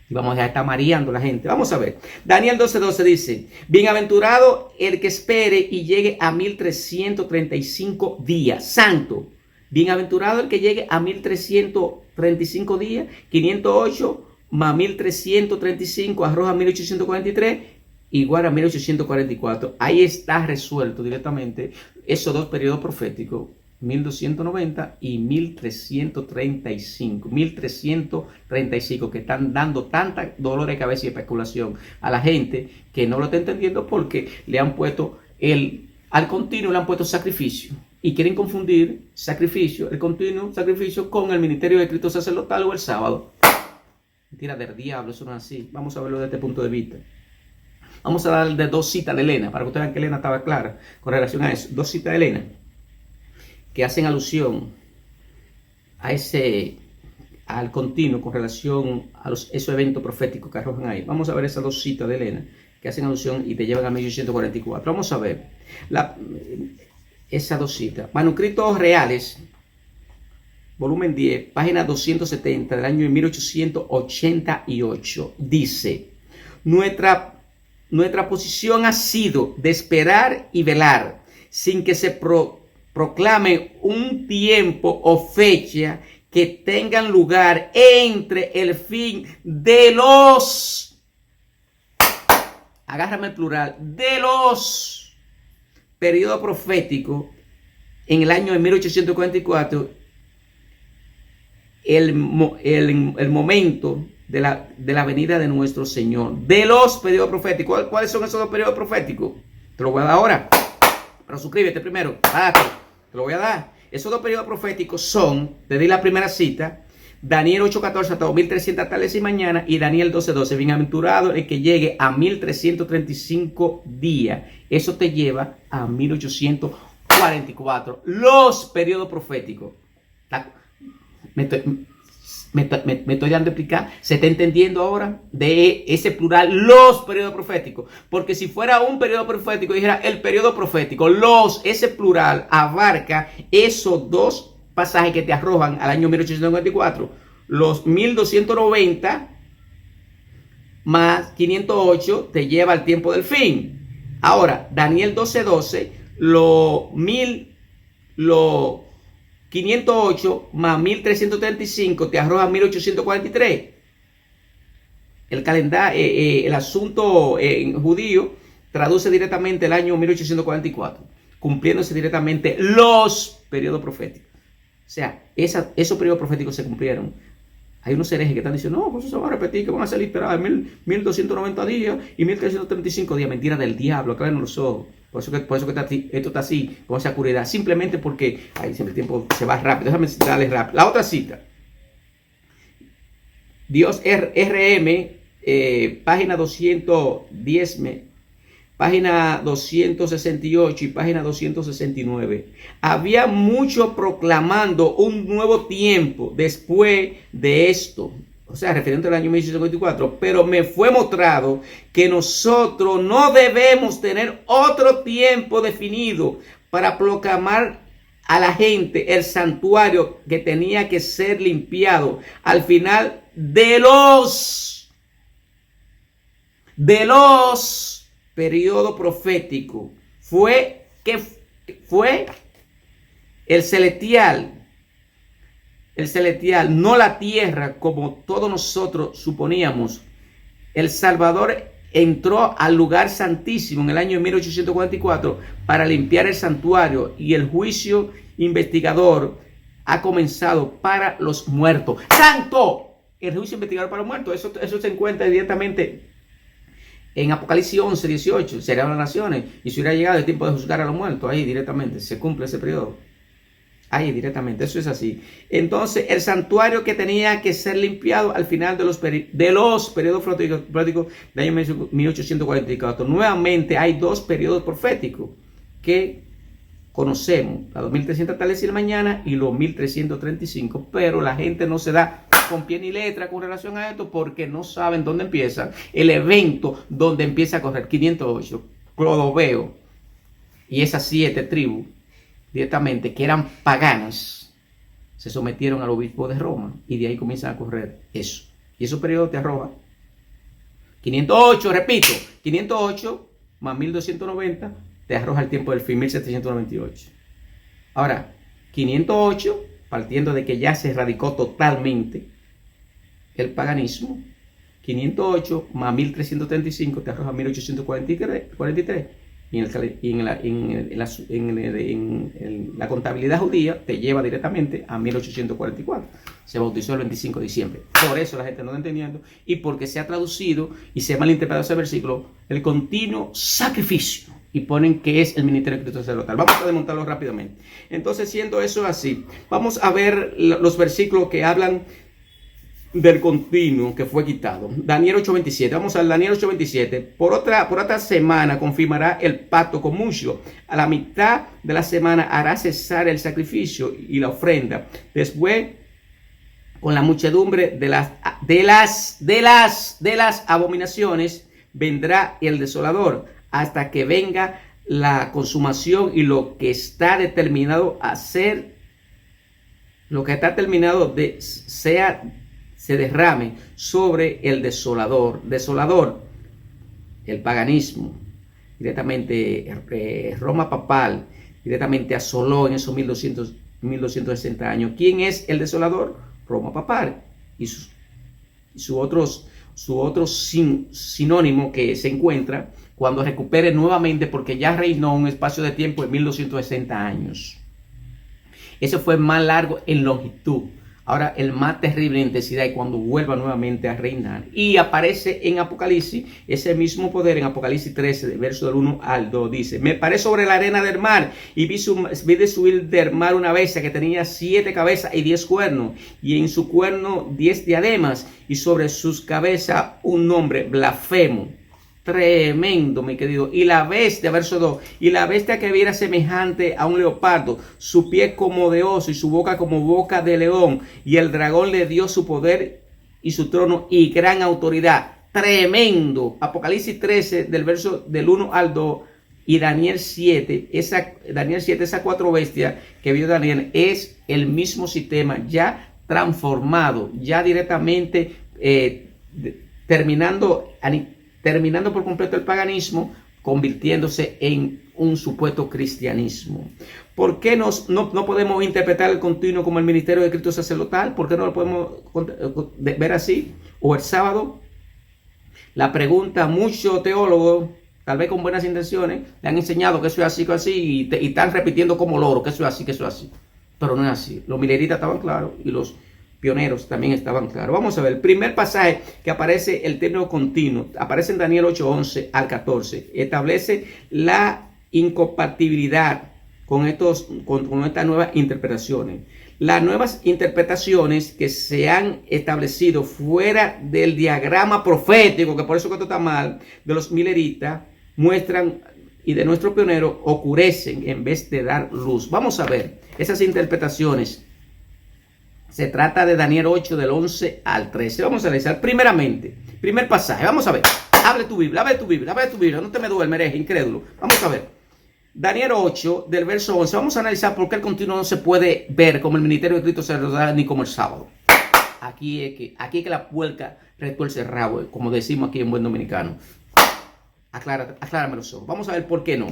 Y vamos a estar mareando a la gente. Vamos a ver. Daniel 12:12 dice: bienaventurado el que espere y llegue a 1335 días. Santo. Bienaventurado el que llegue a 1335 días. 508 más 1335 arroja 1843 igual a 1844. Ahí está resuelto directamente esos dos periodos proféticos. 1290 y 1335, que están dando tanta dolor de cabeza y especulación a la gente que no lo está entendiendo porque le han puesto al continuo le han puesto sacrificio y quieren confundir el continuo sacrificio con el ministerio de Cristo sacerdotal o el sábado. Mentira del diablo, eso no es así. Vamos a verlo desde este punto de vista. Vamos a darle dos citas de Elena para que ustedes vean que Elena estaba clara con relación a eso. Dos citas de Elena que hacen alusión a al continuo con relación a esos eventos proféticos que arrojan ahí. Vamos a ver esas dos citas de Elena que hacen alusión y te llevan a 1844. Vamos a ver esas dos citas. Manuscritos reales, volumen 10, página 270 del año de 1888. Dice: nuestra posición ha sido de esperar y velar sin que se proclame un tiempo o fecha que tengan lugar entre el fin de los, agárrame el plural, de los periodos proféticos en el año de 1844, el momento de la venida de nuestro Señor. De los periodos proféticos. ¿Cuáles son esos dos periodos proféticos? Te lo voy a dar ahora. Pero suscríbete primero. Te lo voy a dar. Esos dos periodos proféticos son, te di la primera cita, Daniel 8:14 hasta 2300 tales y mañana, y Daniel 12:12. Bienaventurado el que llegue a 1335 días. Eso te lleva a 1844. Los periodos proféticos. Me estoy dando a explicar. ¿Se está entendiendo ahora de ese plural? Los periodos proféticos. Porque si fuera un periodo profético, dijera el periodo profético. Ese plural abarca esos dos pasajes que te arrojan al año 1854. Los 1290 más 508 te lleva al tiempo del fin. Ahora, Daniel 12:12, lo 508 más 1335 te arroja 1843. El calendario, el asunto en judío traduce directamente el año 1844, cumpliéndose directamente los periodos proféticos. O sea, esos periodos proféticos se cumplieron. Hay unos herejes que están diciendo: no, pues eso se va a repetir, que van a ser literal 1290 días y 1335 días. Mentira del diablo, aclaren los ojos. Por eso que esto está así, con esa oscuridad. Simplemente porque siempre el tiempo se va rápido. Déjame darle rápido. La otra cita. Dios RM, página 210, página 268 y página 269. Había mucho proclamando un nuevo tiempo después de esto. O sea, refiriendo al año 1854, pero me fue mostrado que nosotros no debemos tener otro tiempo definido para proclamar a la gente el santuario que tenía que ser limpiado al final de los periodo profético. Fue el celestial, no la tierra como todos nosotros suponíamos. El Salvador entró al lugar santísimo en el año 1844 para limpiar el santuario, y el juicio investigador ha comenzado para los muertos. ¡Santo! El juicio investigador para los muertos, eso se encuentra directamente en Apocalipsis 11:18. Serán las naciones, y si hubiera llegado el tiempo de juzgar a los muertos, ahí directamente se cumple ese periodo. Ahí directamente, eso es así. Entonces, el santuario que tenía que ser limpiado al final de los periodos proféticos del año 1844. Nuevamente hay dos periodos proféticos que conocemos, la 2300 tales y mañana y los 1335, pero la gente no se da con pie ni letra con relación a esto porque no saben dónde empieza el evento, donde empieza a correr. 508, Clodoveo. Y esas 7 tribus, directamente, que eran paganas, se sometieron al obispo de Roma. Y de ahí comienzan a correr eso. Y esos periodos te arroja 508, repito, 508 más 1290 te arroja el tiempo del fin, 1798. Ahora, 508, partiendo de que ya se erradicó totalmente el paganismo, 508 más 1335 te arroja 1843. Y en la contabilidad judía te lleva directamente a 1844. Se bautizó el 25 de diciembre. Por eso la gente no está entendiendo y porque se ha traducido y se ha malinterpretado ese versículo, el continuo sacrificio. Y ponen que es el ministerio de Cristo sacerdotal. Vamos a desmontarlo rápidamente. Entonces, siendo eso así, vamos a ver los versículos que hablan del continuo que fue quitado. Daniel 8:27. Vamos al Daniel 8:27. Por otra semana confirmará el pacto con muchos. A la mitad de la semana hará cesar el sacrificio y la ofrenda. Después, con la muchedumbre de las abominaciones, vendrá el desolador, hasta que venga la consumación y lo que está determinado a ser, se derrame sobre el desolador. Desolador, el paganismo, directamente Roma papal, directamente asoló en esos 1260 años. ¿Quién es el desolador? Roma papal y su otro sinónimo que se encuentra cuando recupere nuevamente, porque ya reinó un espacio de tiempo de 1260 años. Ese fue más largo en longitud. Ahora el más terrible en intensidad y cuando vuelva nuevamente a reinar. Y aparece en Apocalipsis, ese mismo poder en Apocalipsis 13, del verso del 1 al 2, dice: me paré sobre la arena del mar y vi de subir del mar una bestia que tenía 7 cabezas y 10 cuernos, y en su cuerno 10 diademas, y sobre sus cabezas un nombre blasfemo. Tremendo, mi querido. Y la bestia, verso 2, y la bestia que viera semejante a un leopardo, su pie como de oso y su boca como boca de león, y el dragón le dio su poder y su trono y gran autoridad. Tremendo. Apocalipsis 13, del verso del 1 al 2, y Daniel 7, esas 4 bestias que vio Daniel, es el mismo sistema ya transformado, ya directamente terminando por completo el paganismo, convirtiéndose en un supuesto cristianismo. ¿Por qué no podemos interpretar el continuo como el ministerio de Cristo sacerdotal? ¿Por qué no lo podemos ver así? O el sábado. La pregunta, muchos teólogos, tal vez con buenas intenciones, le han enseñado que eso es así, y están repitiendo como loro que eso es así, que eso es así. Pero no es así. Los mileritas estaban claros y los pioneros también estaban claros. Vamos a ver, el primer pasaje que aparece el término continuo, aparece en Daniel 8:11 al 14. Establece la incompatibilidad con estas nuevas interpretaciones. Las nuevas interpretaciones que se han establecido fuera del diagrama profético, que por eso que esto está mal, de los mileritas, muestran, y de nuestros pioneros, oscurecen en vez de dar luz. Vamos a ver esas interpretaciones. Se trata de Daniel 8, del 11 al 13. Vamos a analizar primeramente, primer pasaje. Vamos a ver. Abre tu Biblia. No te me duermes, eres incrédulo. Vamos a ver. Daniel 8, del verso 11. Vamos a analizar por qué el continuo no se puede ver como el ministerio de Cristo sacerdotal ni como el sábado. Aquí es que la puerca retuerce el rabo, como decimos aquí en buen dominicano. Aclárame los ojos. Vamos a ver por qué no.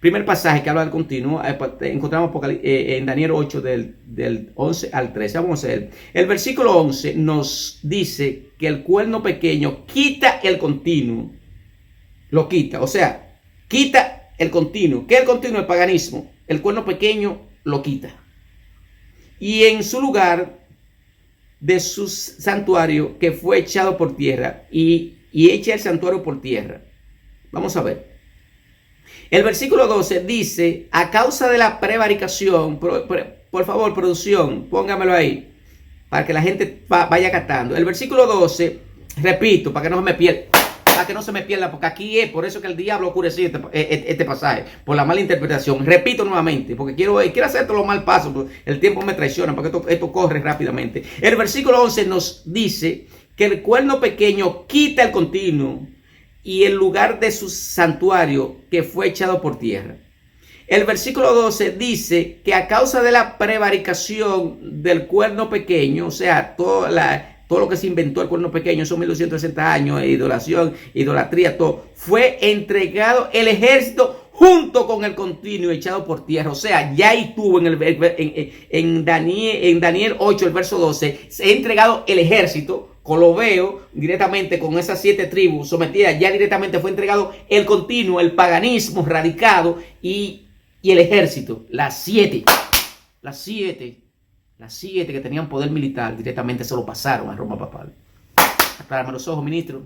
Primer pasaje que habla del continuo, encontramos en Daniel 8 del 11 al 13. Vamos a ver. El versículo 11 nos dice que el cuerno pequeño quita el continuo. Lo quita, o sea, quita el continuo. ¿Qué es el continuo? El paganismo. El cuerno pequeño lo quita. Y en su lugar de su santuario, que fue echado por tierra, y echa el santuario por tierra. Vamos a ver. El versículo 12 dice: a causa de la prevaricación, por favor, producción, póngamelo ahí, para que la gente vaya catando. El versículo 12, repito, para que no se me pierda, porque aquí es por eso que el diablo oscureció este pasaje, por la mala interpretación. Repito nuevamente, porque quiero hacer todo lo mal paso, el tiempo me traiciona, porque esto corre rápidamente. El versículo 11 nos dice que el cuerno pequeño quita el continuo y el lugar de su santuario, que fue echado por tierra. El versículo 12 dice que a causa de la prevaricación del cuerno pequeño, o sea, todo lo que se inventó el cuerno pequeño, esos 1260 años, idolación, idolatría, todo, fue entregado el ejército junto con el continuo echado por tierra. O sea, ya ahí tuvo en Daniel 8, el verso 12, se ha entregado el ejército. Lo veo directamente con esas 7 tribus sometidas, ya directamente fue entregado el continuo, el paganismo radicado y el ejército, las 7 que tenían poder militar, directamente se lo pasaron a Roma papal. Aclárame los ojos, ministro.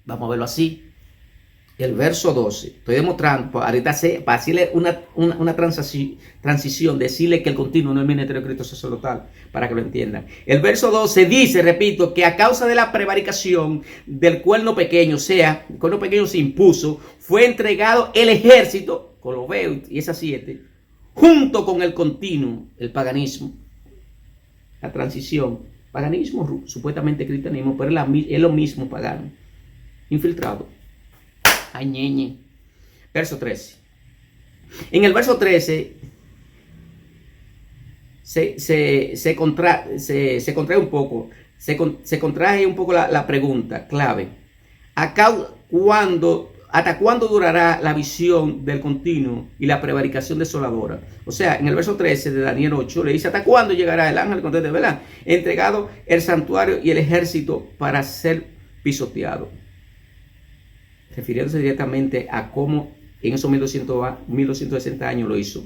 Vamos a verlo así. El verso 12, estoy demostrando, ahorita para decirle una transición, decirle que el continuo no es el ministerio de Cristo sacerdotal, para que lo entiendan. El verso 12 dice, repito, que a causa de la prevaricación del cuerno pequeño, o sea, el cuerno pequeño se impuso, fue entregado el ejército, con lo veo, y esas 7, junto con el continuo, el paganismo, la transición, paganismo, supuestamente cristianismo, pero es lo mismo pagano, infiltrado. Ay, ñeñe. Verso 13. En el verso 13 se contrae un poco, se contrae un poco la pregunta clave. ¿Hasta cuándo durará la visión del continuo y la prevaricación desoladora? O sea, en el verso 13 de Daniel 8 le dice, ¿hasta cuándo llegará el ángel con de verdad? Entregado el santuario y el ejército para ser pisoteado. Refiriéndose directamente a cómo en esos 1260 años lo hizo.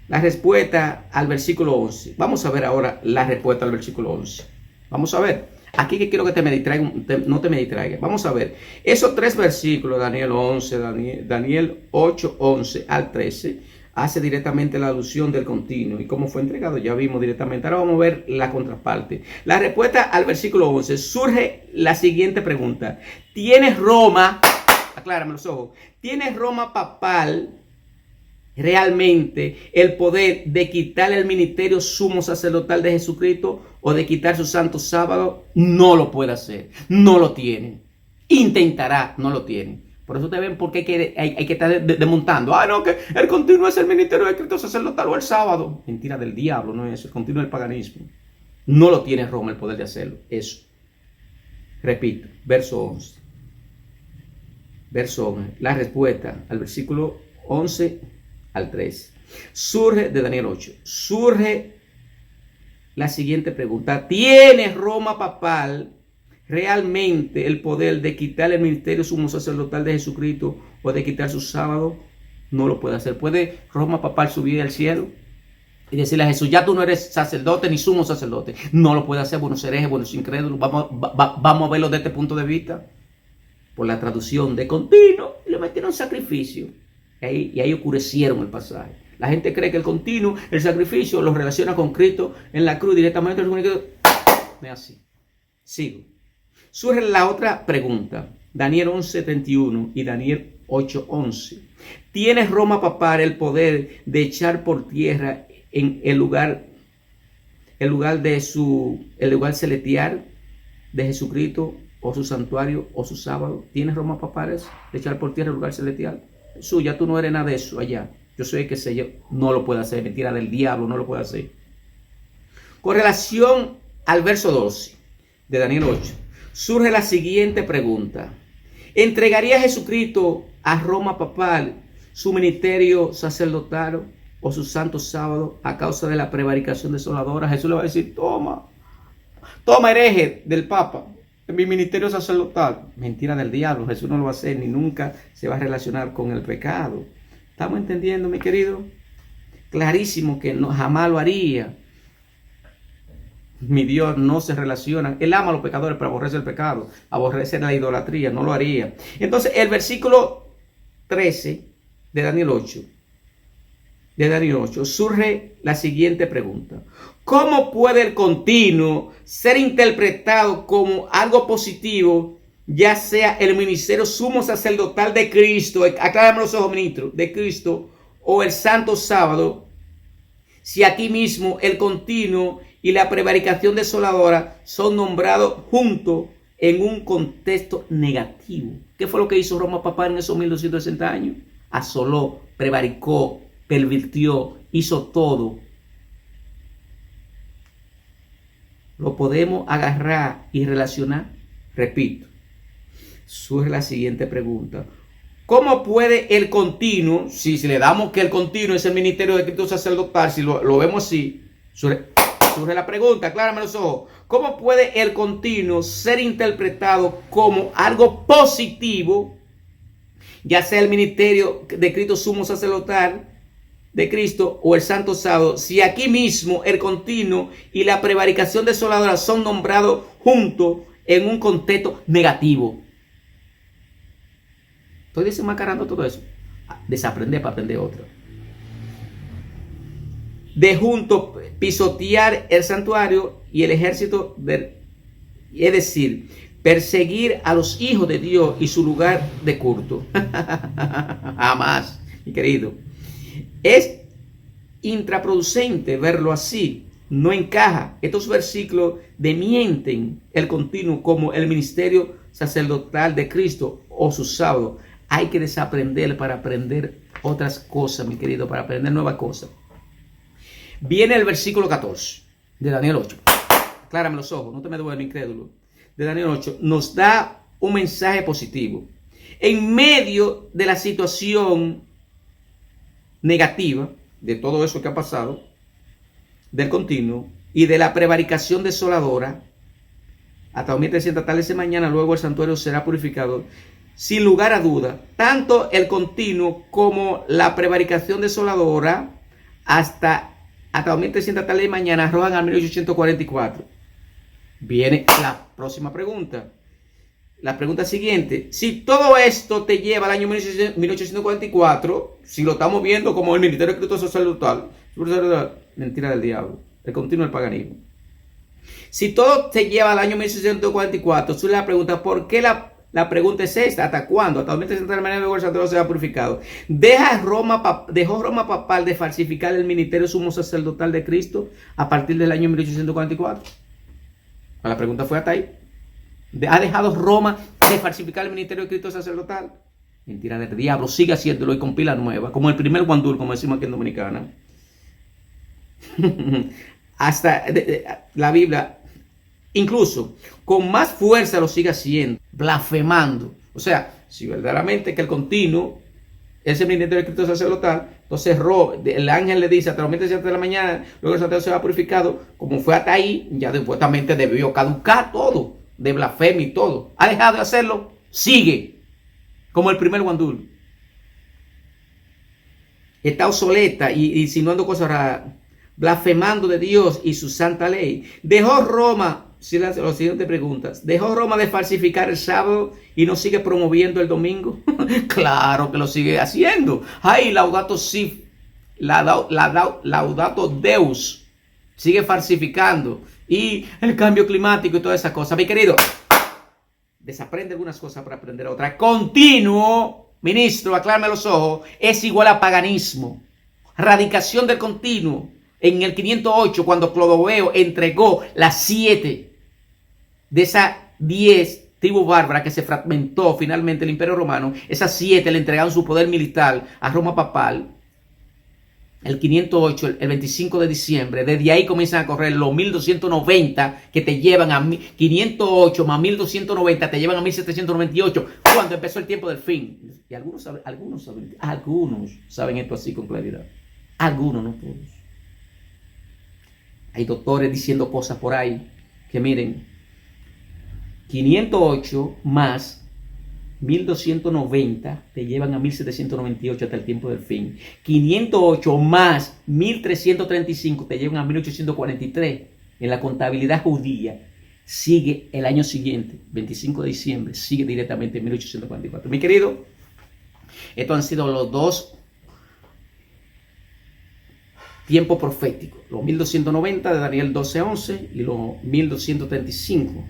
La respuesta al versículo 11. Vamos a ver ahora la respuesta al versículo 11. Vamos a ver. Aquí que quiero que te me distraigas, no te me distraigas. Vamos a ver. Esos 3 versículos, Daniel 11, Daniel 8, 11 al 13, hace directamente la alusión del continuo y cómo fue entregado. Ya vimos directamente. Ahora vamos a ver la contraparte. La respuesta al versículo 11. Surge la siguiente pregunta. ¿Tienes Roma? Aclárame los ojos. ¿Tiene Roma papal realmente el poder de quitar el ministerio sumo sacerdotal de Jesucristo o de quitar su santo sábado? No lo puede hacer. No lo tiene. Intentará, no lo tiene. Por eso te ven porque hay que estar desmontando. No, que el continuo es el ministerio de Cristo sacerdotal o el sábado. Mentira del diablo, no es eso. El continuo es el paganismo. No lo tiene Roma el poder de hacerlo. Eso. Repito, verso 11. Verso 11, la respuesta al versículo 11 al 13. Surge de Daniel 8. Surge la siguiente pregunta. ¿Tiene Roma papal realmente el poder de quitar el ministerio sumo sacerdotal de Jesucristo o de quitar su sábado? No lo puede hacer. ¿Puede Roma papal subir al cielo y decirle a Jesús, ya tú no eres sacerdote ni sumo sacerdote? No lo puede hacer. Buenos herejes, buenos incrédulos. Vamos a verlo desde este punto de vista. Por la traducción de continuo, le metieron sacrificio. Y ahí oscurecieron el pasaje. La gente cree que el continuo, el sacrificio, lo relaciona con Cristo en la cruz directamente. No es así. Sigo. Surge la otra pregunta. Daniel 11:31 y Daniel 8:11. ¿Tiene Roma papal el poder de echar por tierra en el lugar celestial de Jesucristo, o su santuario, o su sábado? ¿Tienes Roma papales de echar por tierra el lugar celestial? Jesús, ya tú no eres nada de eso allá. Yo soy el que sé, yo no lo puede hacer. Mentira del diablo, no lo puede hacer. Con relación al verso 12 de Daniel 8, surge la siguiente pregunta. ¿Entregaría Jesucristo a Roma papal su ministerio sacerdotal o su santo sábado a causa de la prevaricación desoladora? Jesús le va a decir, toma hereje del Papa, en mi ministerio sacerdotal. Mentira del diablo. Jesús no lo va a hacer ni nunca se va a relacionar con el pecado. ¿Estamos entendiendo, mi querido? Clarísimo que no, jamás lo haría. Mi Dios no se relaciona. Él ama a los pecadores, pero aborrece el pecado. Aborrece la idolatría. No lo haría. Entonces, el versículo 13 de Daniel 8. Surge la siguiente pregunta. ¿Cómo puede el continuo ser interpretado como algo positivo, ya sea el ministerio sumo sacerdotal de Cristo, aclárame los ojos, ministro, de Cristo, o el santo sábado, si aquí mismo el continuo y la prevaricación desoladora son nombrados juntos en un contexto negativo? ¿Qué fue lo que hizo Roma papal en esos 1260 años? Asoló prevaricó, pervirtió, hizo todo, lo podemos agarrar y relacionar. Repito, surge la siguiente pregunta. ¿Cómo puede el continuo, si le damos que el continuo es el ministerio de Cristo sacerdotal, si lo vemos así, surge la pregunta, aclárame los ojos. ¿Cómo puede el continuo ser interpretado como algo positivo, ya sea el ministerio de Cristo sumo sacerdotal de Cristo o el santo sábado, si aquí mismo el continuo y la prevaricación desoladora son nombrados juntos en un contexto negativo? Estoy desenmascarando todo eso. Desaprender para aprender otro. De junto pisotear el santuario y el ejército, es decir, perseguir a los hijos de Dios y su lugar de culto. Jamás, mi querido. Es intraproducente verlo así. No encaja. Estos versículos demienten el continuo como el ministerio sacerdotal de Cristo o su sábado. Hay que desaprender para aprender otras cosas, mi querido, para aprender nuevas cosas. Viene el versículo 14 de Daniel 8. Aclárame los ojos, no te me duele, incrédulo. De Daniel 8 nos da un mensaje positivo. En medio de la situación negativa, de todo eso que ha pasado, del continuo y de la prevaricación desoladora, hasta 2300 tardes de mañana, luego el santuario será purificado. Sin lugar a duda, tanto el continuo como la prevaricación desoladora hasta 2300 tardes de mañana arrojan a 1844. Viene la próxima pregunta. La pregunta siguiente: si todo esto te lleva al año 1844, si lo estamos viendo como el ministerio de Cristo sacerdotal, mentira del diablo, el continuo del paganismo. Si todo te lleva al año 1844, surge la pregunta: ¿por qué la pregunta es esta? ¿Hasta cuándo? Hasta 2300 de mañana, luego el santuario será purificado. ¿Dejó Roma papal de falsificar el ministerio sumo sacerdotal de Cristo a partir del año 1844? La pregunta fue hasta ahí. ¿Ha dejado Roma de falsificar el ministerio de Cristo sacerdotal? Mentira del diablo, sigue haciéndolo y con pila nueva, como el primer guandul, como decimos aquí en Dominicana. Hasta la Biblia, incluso con más fuerza lo sigue haciendo, blasfemando. O sea, si verdaderamente que el continuo es el ministerio de Cristo sacerdotal, entonces el ángel le dice hasta los 7 de la mañana, luego el santuario se va purificado, como fue hasta ahí, ya supuestamente debió caducar todo, de blasfemia y todo. ¿Ha dejado de hacerlo? Sigue, como el primer guandul. Está obsoleta y insinuando cosas raras, blasfemando de Dios y su santa ley. Dejó Roma, si las siguientes preguntas, ¿dejó Roma de falsificar el sábado y no sigue promoviendo el domingo? Claro que lo sigue haciendo. Ay, Laudato Si, Laudato Deus, sigue falsificando. Y el cambio climático y todas esas cosas. Mi querido, desaprende algunas cosas para aprender otras. Continuo, ministro, aclárame los ojos, es igual a paganismo. Radicación del continuo. En el 508, cuando Clodoveo entregó las 7 de esas 10 tribus bárbaras que se fragmentó finalmente el Imperio Romano, esas 7 le entregaron su poder militar a Roma papal. El 508, el 25 de diciembre, desde ahí comienzan a correr los 1290 que te llevan a 508 más 1290 te llevan a 1798, cuando empezó el tiempo del fin. Y algunos saben esto así con claridad. Algunos, no todos. Hay doctores diciendo cosas por ahí que miren, 508 más 1290 te llevan a 1798 hasta el tiempo del fin. 508 más 1335 te llevan a 1843. En la contabilidad judía sigue el año siguiente, 25 de diciembre, sigue directamente en 1844. Mi querido, estos han sido los dos tiempo profético, los 1290 de Daniel 12:11 y los 1235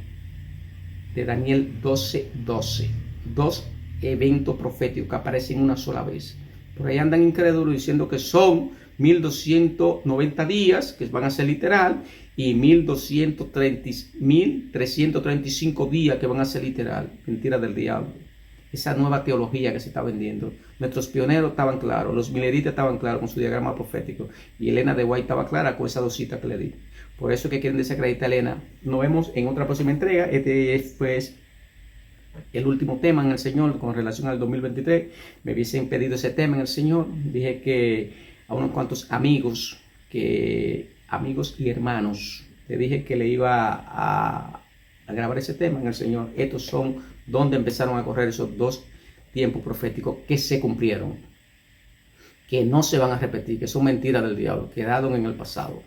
de Daniel 12:12. Dos eventos proféticos que aparecen una sola vez. Por ahí andan incrédulos diciendo que son 1290 días, que van a ser literal, y 1335 días que van a ser literal. Mentira del diablo. esa nueva teología que se está vendiendo. Nuestros pioneros estaban claros, los mileritas estaban claros con su diagrama profético, y Elena de White estaba clara con esa dosita que le di. Por eso que quieren desacreditar a Elena. Nos vemos en otra próxima entrega. Este es pues el último tema en el Señor con relación al 2023. Me hubiesen pedido ese tema en el Señor. Dije que a unos cuantos amigos y hermanos, le dije que le iba a grabar ese tema en el Señor. Estos son donde empezaron a correr esos dos tiempos proféticos que se cumplieron, que no se van a repetir, que son mentiras del diablo, quedaron en el pasado,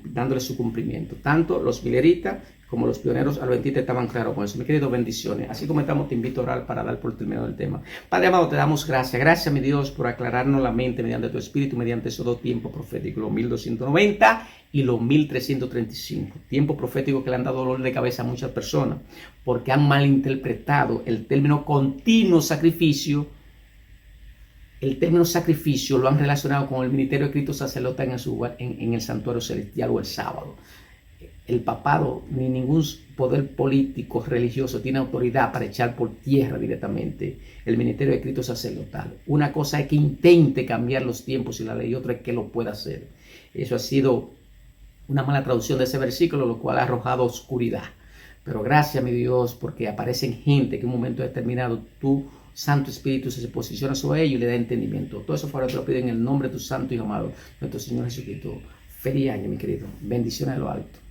dándole su cumplimiento. Tanto los mileritas como los pioneros adventistas estaban claros con eso. Mi querido, bendiciones. Así como estamos, te invito a orar para dar por terminado el tema. Padre amado, te damos gracias. Gracias, mi Dios, por aclararnos la mente mediante tu Espíritu, mediante esos dos tiempos proféticos, los 1290 y los 1335. Tiempo profético que le han dado dolor de cabeza a muchas personas, porque han malinterpretado el término continuo sacrificio. El término sacrificio lo han relacionado con el ministerio de Cristo sacerdote en el santuario celestial o el sábado. El papado ni ningún poder político religioso tiene autoridad para echar por tierra directamente el ministerio de Cristo sacerdotal. Una cosa es que intente cambiar los tiempos y la ley, y otra es que lo pueda hacer. Eso ha sido una mala traducción de ese versículo, lo cual ha arrojado oscuridad. Pero gracias, mi Dios, porque aparecen gente que en un momento determinado tu Santo Espíritu se posiciona sobre ellos y le da entendimiento. Todo eso fuera te lo pido en el nombre de tu Santo y amado, nuestro Señor Jesucristo. Feliz año, mi querido. Bendiciones a lo alto.